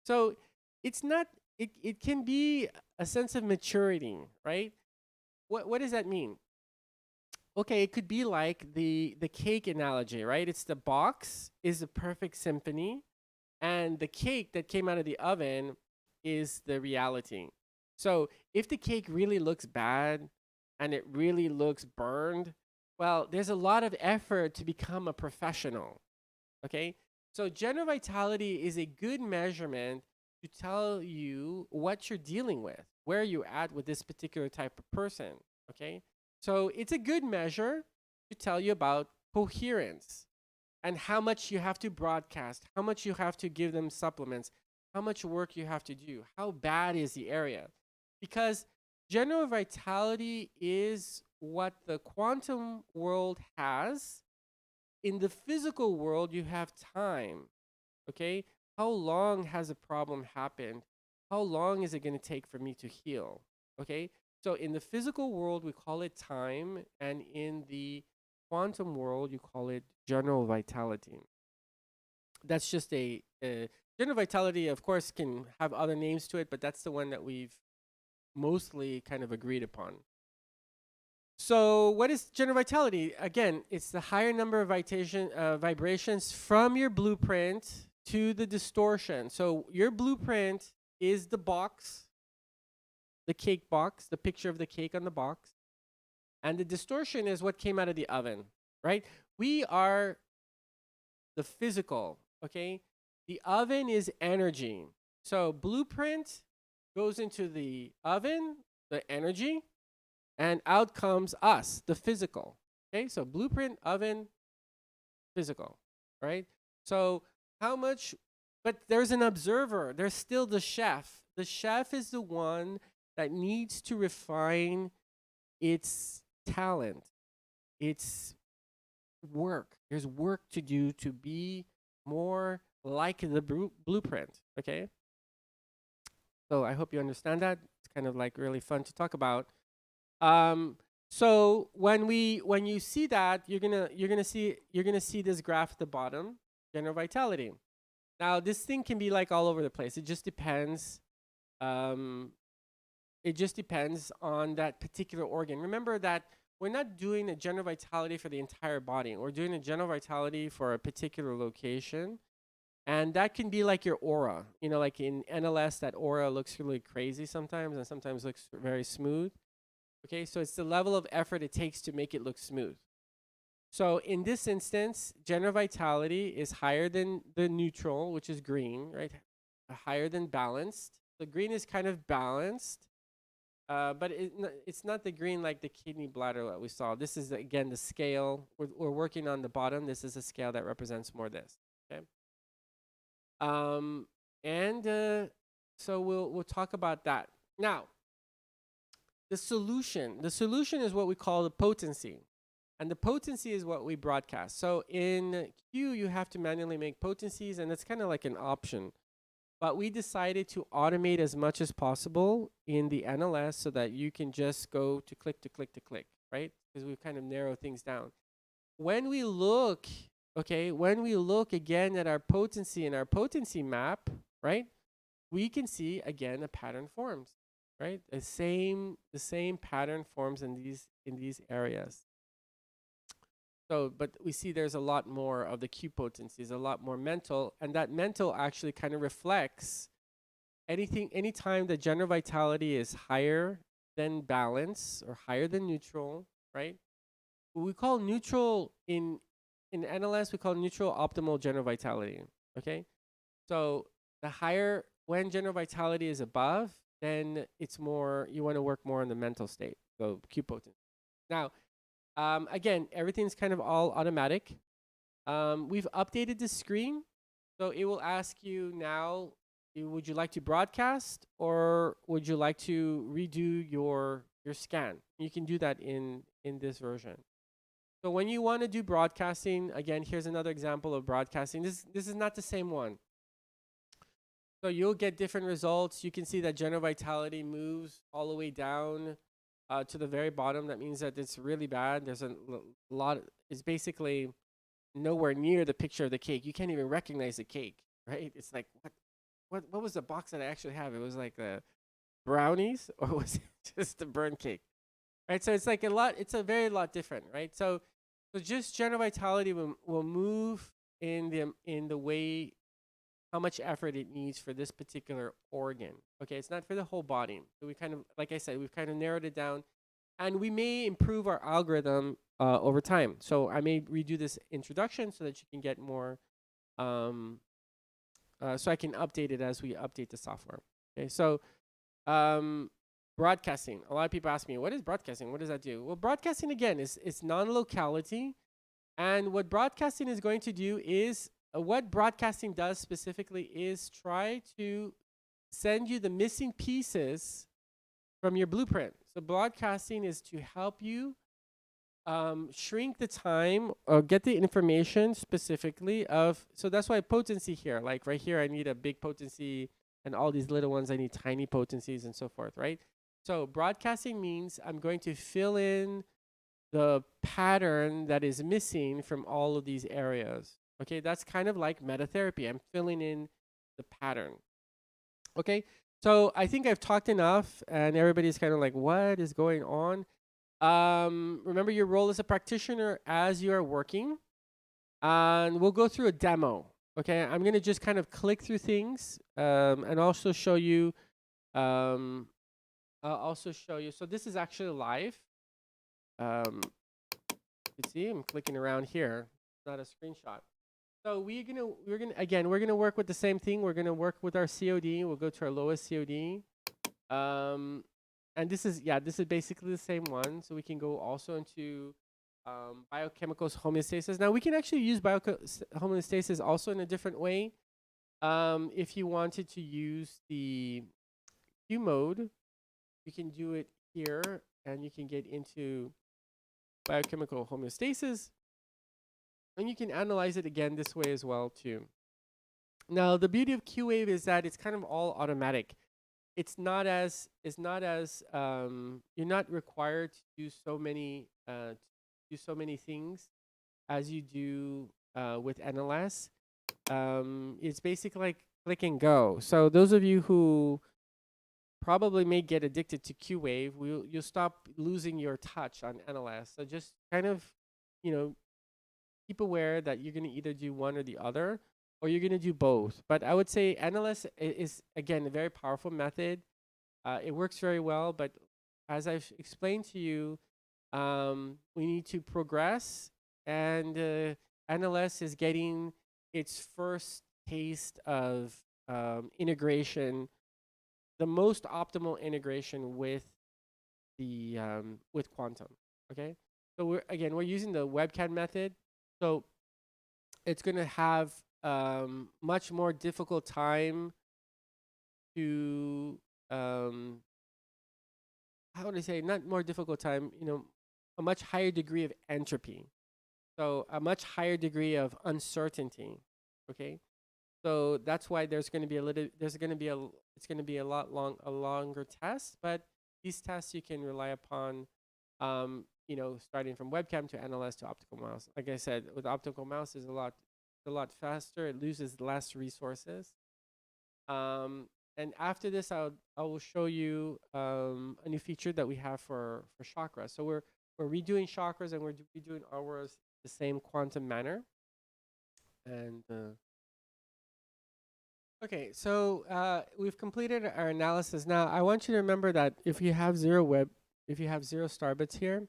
So it's not. It can be a sense of maturity, right? What does that mean? Okay, it could be like the cake analogy, right? It's the box is a perfect symphony, and the cake that came out of the oven is the reality. So if the cake really looks bad and it really looks burned, well, there's a lot of effort to become a professional, okay? So general vitality is a good measurement to tell you what you're dealing with, where you're at with this particular type of person, okay? So it's a good measure to tell you about coherence and how much you have to broadcast, how much you have to give them supplements, how much work you have to do. How bad is the area? Because general vitality is what the quantum world has. In the physical world, you have time. Okay? How long has a problem happened? How long is it going to take for me to heal? Okay? So in the physical world, we call it time, and in the quantum world, you call it general vitality. That's just a general vitality, of course, can have other names to it, but that's the one that we've mostly kind of agreed upon. So, what is general vitality? Again, it's the higher number of vibrations from your blueprint to the distortion. So, your blueprint is the box, the cake box, the picture of the cake on the box. And the distortion is what came out of the oven, right? We are the physical, okay? The oven is energy. So, blueprint goes into the oven, the energy, and out comes us, the physical. Okay, so blueprint, oven, physical, right? So how much, but there's an observer, there's still the chef. The chef is the one that needs to refine its talent, its work. There's work to do to be more like the blueprint, okay? So I hope you understand that. It's kind of like really fun to talk about. So when you see that, you're gonna see this graph at the bottom, general vitality. Now this thing can be like all over the place. It just depends. It just depends on that particular organ. Remember that we're not doing a general vitality for the entire body. We're doing a general vitality for a particular location. And that can be like your aura. You know, like in NLS, that aura looks really crazy sometimes and sometimes looks very smooth. Okay, so it's the level of effort it takes to make it look smooth. So in this instance, general vitality is higher than the neutral, which is green, right? Higher than balanced. The green is kind of balanced, but it's not the green like the kidney bladder that we saw. This is, again, the scale. We're working on the bottom. This is a scale that represents more this, okay? And so we'll talk about that. Now, the solution is what we call the potency. And the potency is what we broadcast. So in Q, you have to manually make potencies, and it's kind of like an option. But we decided to automate as much as possible in the NLS so that you can just go to click to click to click, right? Because we've kind of narrowed things down. When we look, okay, when we look again at our potency and our potency map, right, we can see again a pattern forms, right? The same pattern forms in these areas. So, but we see there's a lot more of the Q potencies, a lot more mental, and that mental actually kind of reflects anytime the general vitality is higher than balance or higher than neutral, right? We call neutral in NLS, we call neutral optimal general vitality, okay? So the higher, when general vitality is above, then it's more, you want to work more on the mental state, so Q potent. Now, again, everything's kind of all automatic. We've updated the screen, so it will ask you now, would you like to broadcast or would you like to redo your scan? You can do that in this version. So when you want to do broadcasting, again, here's another example of broadcasting. This is not the same one. So you'll get different results. You can see that general vitality moves all the way down to the very bottom. That means that it's really bad. There's a lot. It's basically nowhere near the picture of the cake. You can't even recognize the cake, right? It's like, what was the box that I actually have? It was like the brownies, or was it just the burnt cake? Right, so it's like a lot. It's a very lot different, right? So just general vitality will move in the way how much effort it needs for this particular organ. Okay, it's not for the whole body. So we kind of, like I said, we've kind of narrowed it down, and we may improve our algorithm over time. So I may redo this introduction so that you can get more. So I can update it as we update the software. Okay, so. Broadcasting. A lot of people ask me, what is broadcasting? What does that do? Well, broadcasting, again, is non-locality. And what broadcasting is going to do is what broadcasting does specifically is try to send you the missing pieces from your blueprint. So broadcasting is to help you shrink the time or get the information specifically of. So that's why potency here, like right here, I need a big potency, and all these little ones, I need tiny potencies and so forth, right? So broadcasting means I'm going to fill in the pattern that is missing from all of these areas. Okay, that's kind of like metatherapy. I'm filling in the pattern. Okay, so I think I've talked enough, and everybody's kind of like, what is going on? Remember your role as a practitioner as you are working, and we'll go through a demo. Okay, I'm gonna just kind of click through things, and also show you. I'll also show you. So this is actually live. You see, I'm clicking around here, not a screenshot. So we're gonna work with the same thing. We're gonna work with our COD. We'll go to our lowest COD. And this is basically the same one. So we can go also into biochemicals homeostasis. Now we can actually use homeostasis also in a different way. If you wanted to use the Q mode, you can do it here, and you can get into biochemical homeostasis, and you can analyze it again this way as well too. Now the beauty of Qwave is that it's kind of all automatic. It's not as you're not required to do so many things as you do with NLS. It's basically like click and go. So those of you who probably may get addicted to Qwave, you'll stop losing your touch on NLS. So just kind of, keep aware that you're going to either do one or the other, or you're going to do both. But I would say NLS is, again, a very powerful method. It works very well, but as I've explained to you, we need to progress, and NLS is getting its first taste of integration, the most optimal integration with the with quantum. Okay, so we're using the webcam method, so it's going to have much more difficult time to how would I say, not more difficult time, a much higher degree of entropy, so a much higher degree of uncertainty. Okay, so that's why it's going to be a longer test, but these tests you can rely upon, starting from webcam to NLS to optical mouse. Like I said, with optical mouse is a lot faster. It loses less resources. And after this, I will show you a new feature that we have for chakras. So we're redoing chakras, and we're redoing auras the same quantum manner. And okay, so we've completed our analysis. Now I want you to remember that if you have zero star bits here,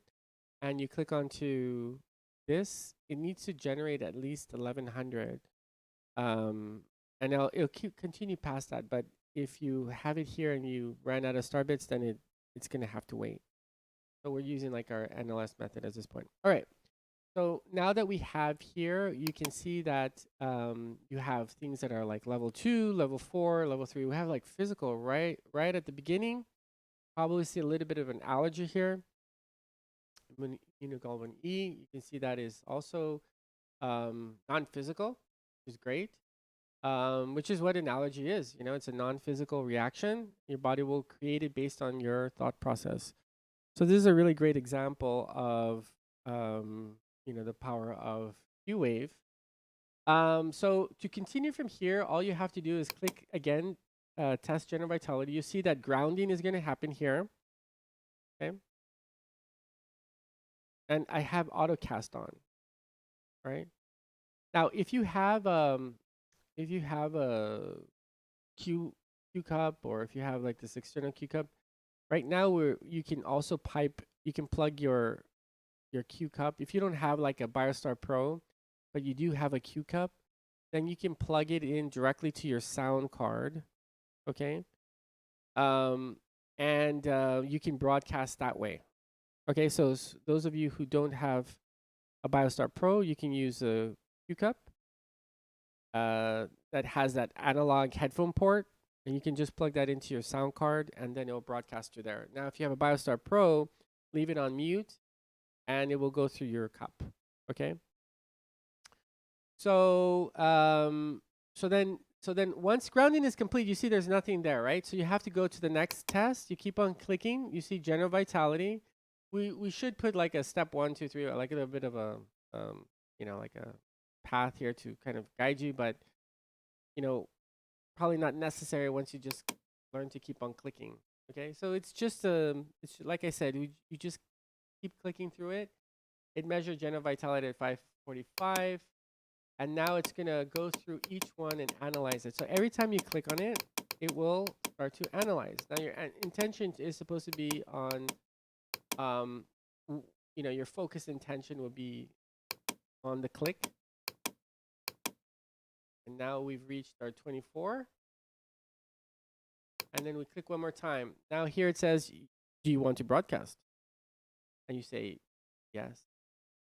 and you click onto this, it needs to generate at least 1100. And it'll continue past that, but if you have it here and you ran out of star bits, then it's gonna have to wait. So we're using like our NLS method at this point. All right. So now that we have here, you can see that you have things that are like level 2, level 4, level 3. We have like physical right at the beginning. Probably see a little bit of an allergy here. Unigalvan E, you can see that is also non-physical, which is great. Which is what an allergy is. It's a non-physical reaction. Your body will create it based on your thought process. So this is a really great example of the power of Qwave. So to continue from here, all you have to do is click again, test general vitality. You see that grounding is going to happen here. Okay. And I have autocast on, right? Now, if you have a Q cup, or if you have like this external Q cup, right now you can also plug your Q cup. If you don't have like a BioStar Pro, but you do have a Q cup, then you can plug it in directly to your sound card. Okay. And you can broadcast that way. Okay, so those of you who don't have a BioStar Pro, you can use a Q cup, that has that analog headphone port, and you can just plug that into your sound card, and then it'll broadcast through there. Now, if you have a BioStar Pro, leave it on mute, and it will go through your cup. Okay. So so then once grounding is complete, you see there's nothing there, right? So you have to go to the next test. You keep on clicking. You see general vitality. We should put like a step 1, 2, 3, like a little bit of a like a path here to kind of guide you, but probably not necessary once you just learn to keep on clicking. Okay, so it's just it's like I said, you just keep clicking through it. It measures general vitality at 545. And now it's going to go through each one and analyze it. So every time you click on it, it will start to analyze. Now your intention is supposed to be on, your focus intention will be on the click. And now we've reached our 24. And then we click one more time. Now here it says, do you want to broadcast? And you say, yes.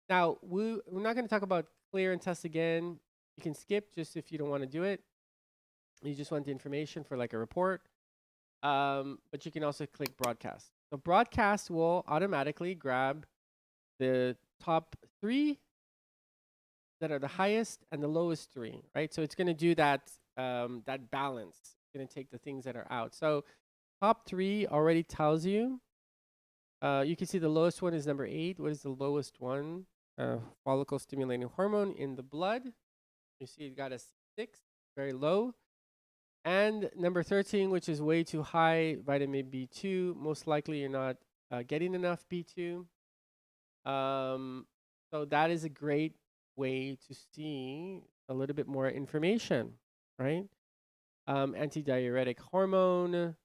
Now, we're not going to talk about clear and test again. You can skip just if you don't want to do it. You just want the information for like a report. But you can also click broadcast. So broadcast will automatically grab the top 3 that are the highest and the lowest 3, right? So it's going to do that, that balance. It's going to take the things that are out. So top 3 already tells you. You can see the lowest one is number 8. What is the lowest one? Follicle stimulating hormone in the blood. You see it got a 6, very low. And number 13, which is way too high, vitamin B2. Most likely you're not getting enough B2. So that is a great way to see a little bit more information, right? Antidiuretic hormone,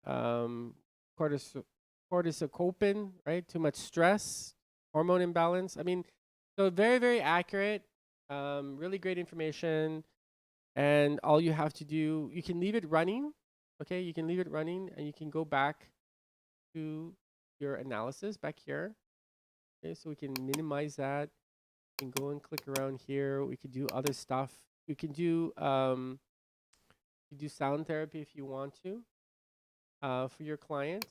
corticocopin, right? Too much stress, hormone imbalance. I mean, so very, very accurate, really great information. And all you have to do, you can leave it running. Okay, you can leave it running and you can go back to your analysis back here. Okay, so we can minimize that. We can go and click around here. We could do other stuff. You can do sound therapy if you want to for your client.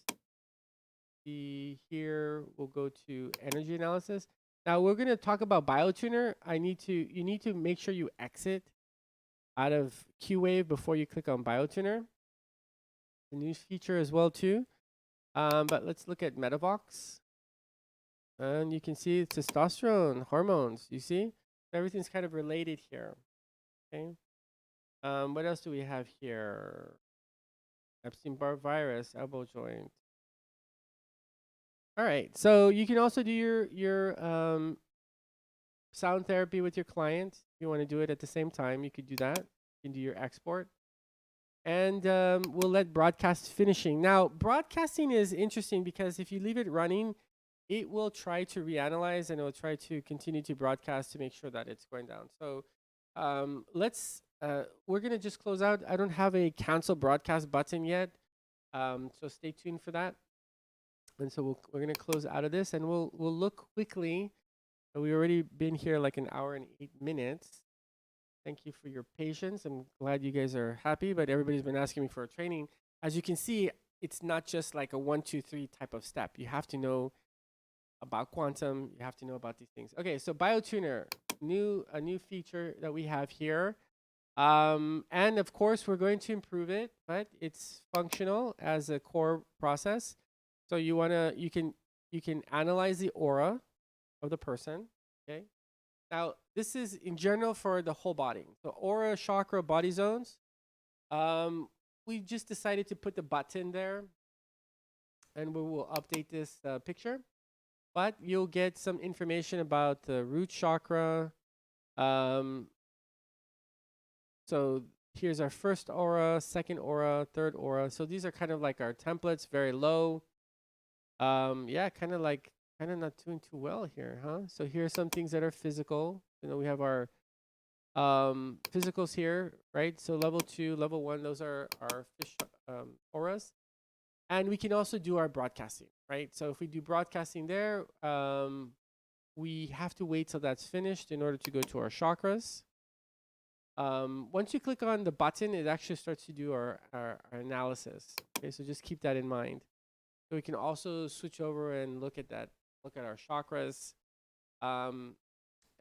Here we'll go to energy analysis. Now we're going to talk about BioTuner. You need to make sure you exit out of Qwave before you click on BioTuner. The new feature as well too. But let's look at Metavox. And you can see testosterone, hormones, you see? Everything's kind of related here. Okay. What else do we have here? Epstein-Barr virus, elbow joint. All right, so you can also do your sound therapy with your client. If you want to do it at the same time, you could do that. You can do your export. And we'll let broadcast finishing. Now, broadcasting is interesting because if you leave it running, it will try to reanalyze and it will try to continue to broadcast to make sure that it's going down. So we're going to just close out. I don't have a cancel broadcast button yet. So stay tuned for that. And so we're going to close out of this and we'll look quickly. We've already been here like an hour and 8 minutes. Thank you for your patience. I'm glad you guys are happy, but everybody's been asking me for a training. As you can see, it's not just like a 1, 2, 3 type of step. You have to know about quantum. You have to know about these things. Okay, so BioTuner, a new feature that we have here. And of course, we're going to improve it, but it's functional as a core process. So you can analyze the aura of the person. Okay. Now this is in general for the whole body. So aura, chakra, body zones. We just decided to put the button there, and we will update this picture. But you'll get some information about the root chakra. So here's our first aura, second aura, third aura. So these are kind of like our templates, very low. Yeah, kind of not doing too well here, huh? So here's some things that are physical. We have our physicals here, right? So level 2, level 1, those are our fish auras. And we can also do our broadcasting, right? So if we do broadcasting there, we have to wait till that's finished in order to go to our chakras. Once you click on the button, it actually starts to do our analysis. Okay, so just keep that in mind. So we can also switch over and look at our chakras. Um,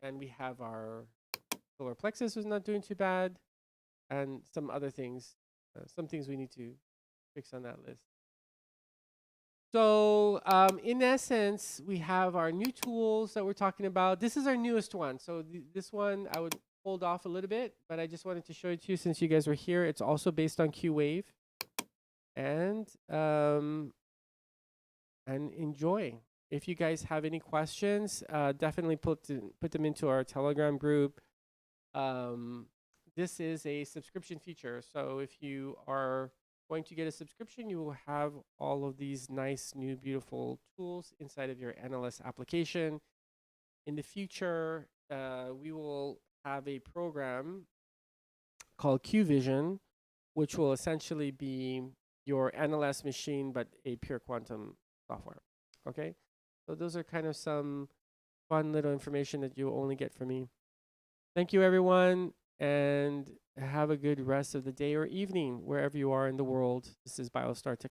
and we have our solar plexus was not doing too bad, and some other things, some things we need to fix on that list. So in essence, we have our new tools that we're talking about. This is our newest one. So this one I would hold off a little bit, but I just wanted to show it to you since you guys were here. It's also based on Qwave, and enjoy. If you guys have any questions, definitely put them into our Telegram group. This is a subscription feature, so if you are going to get a subscription, you will have all of these nice, new, beautiful tools inside of your NLS application. In the future, we will have a program called QVision, which will essentially be your NLS machine, but a pure quantum software. Okay, so those are kind of some fun little information that you only get from me. Thank you, everyone, and have a good rest of the day or evening wherever you are in the world. This is BioStar Tech.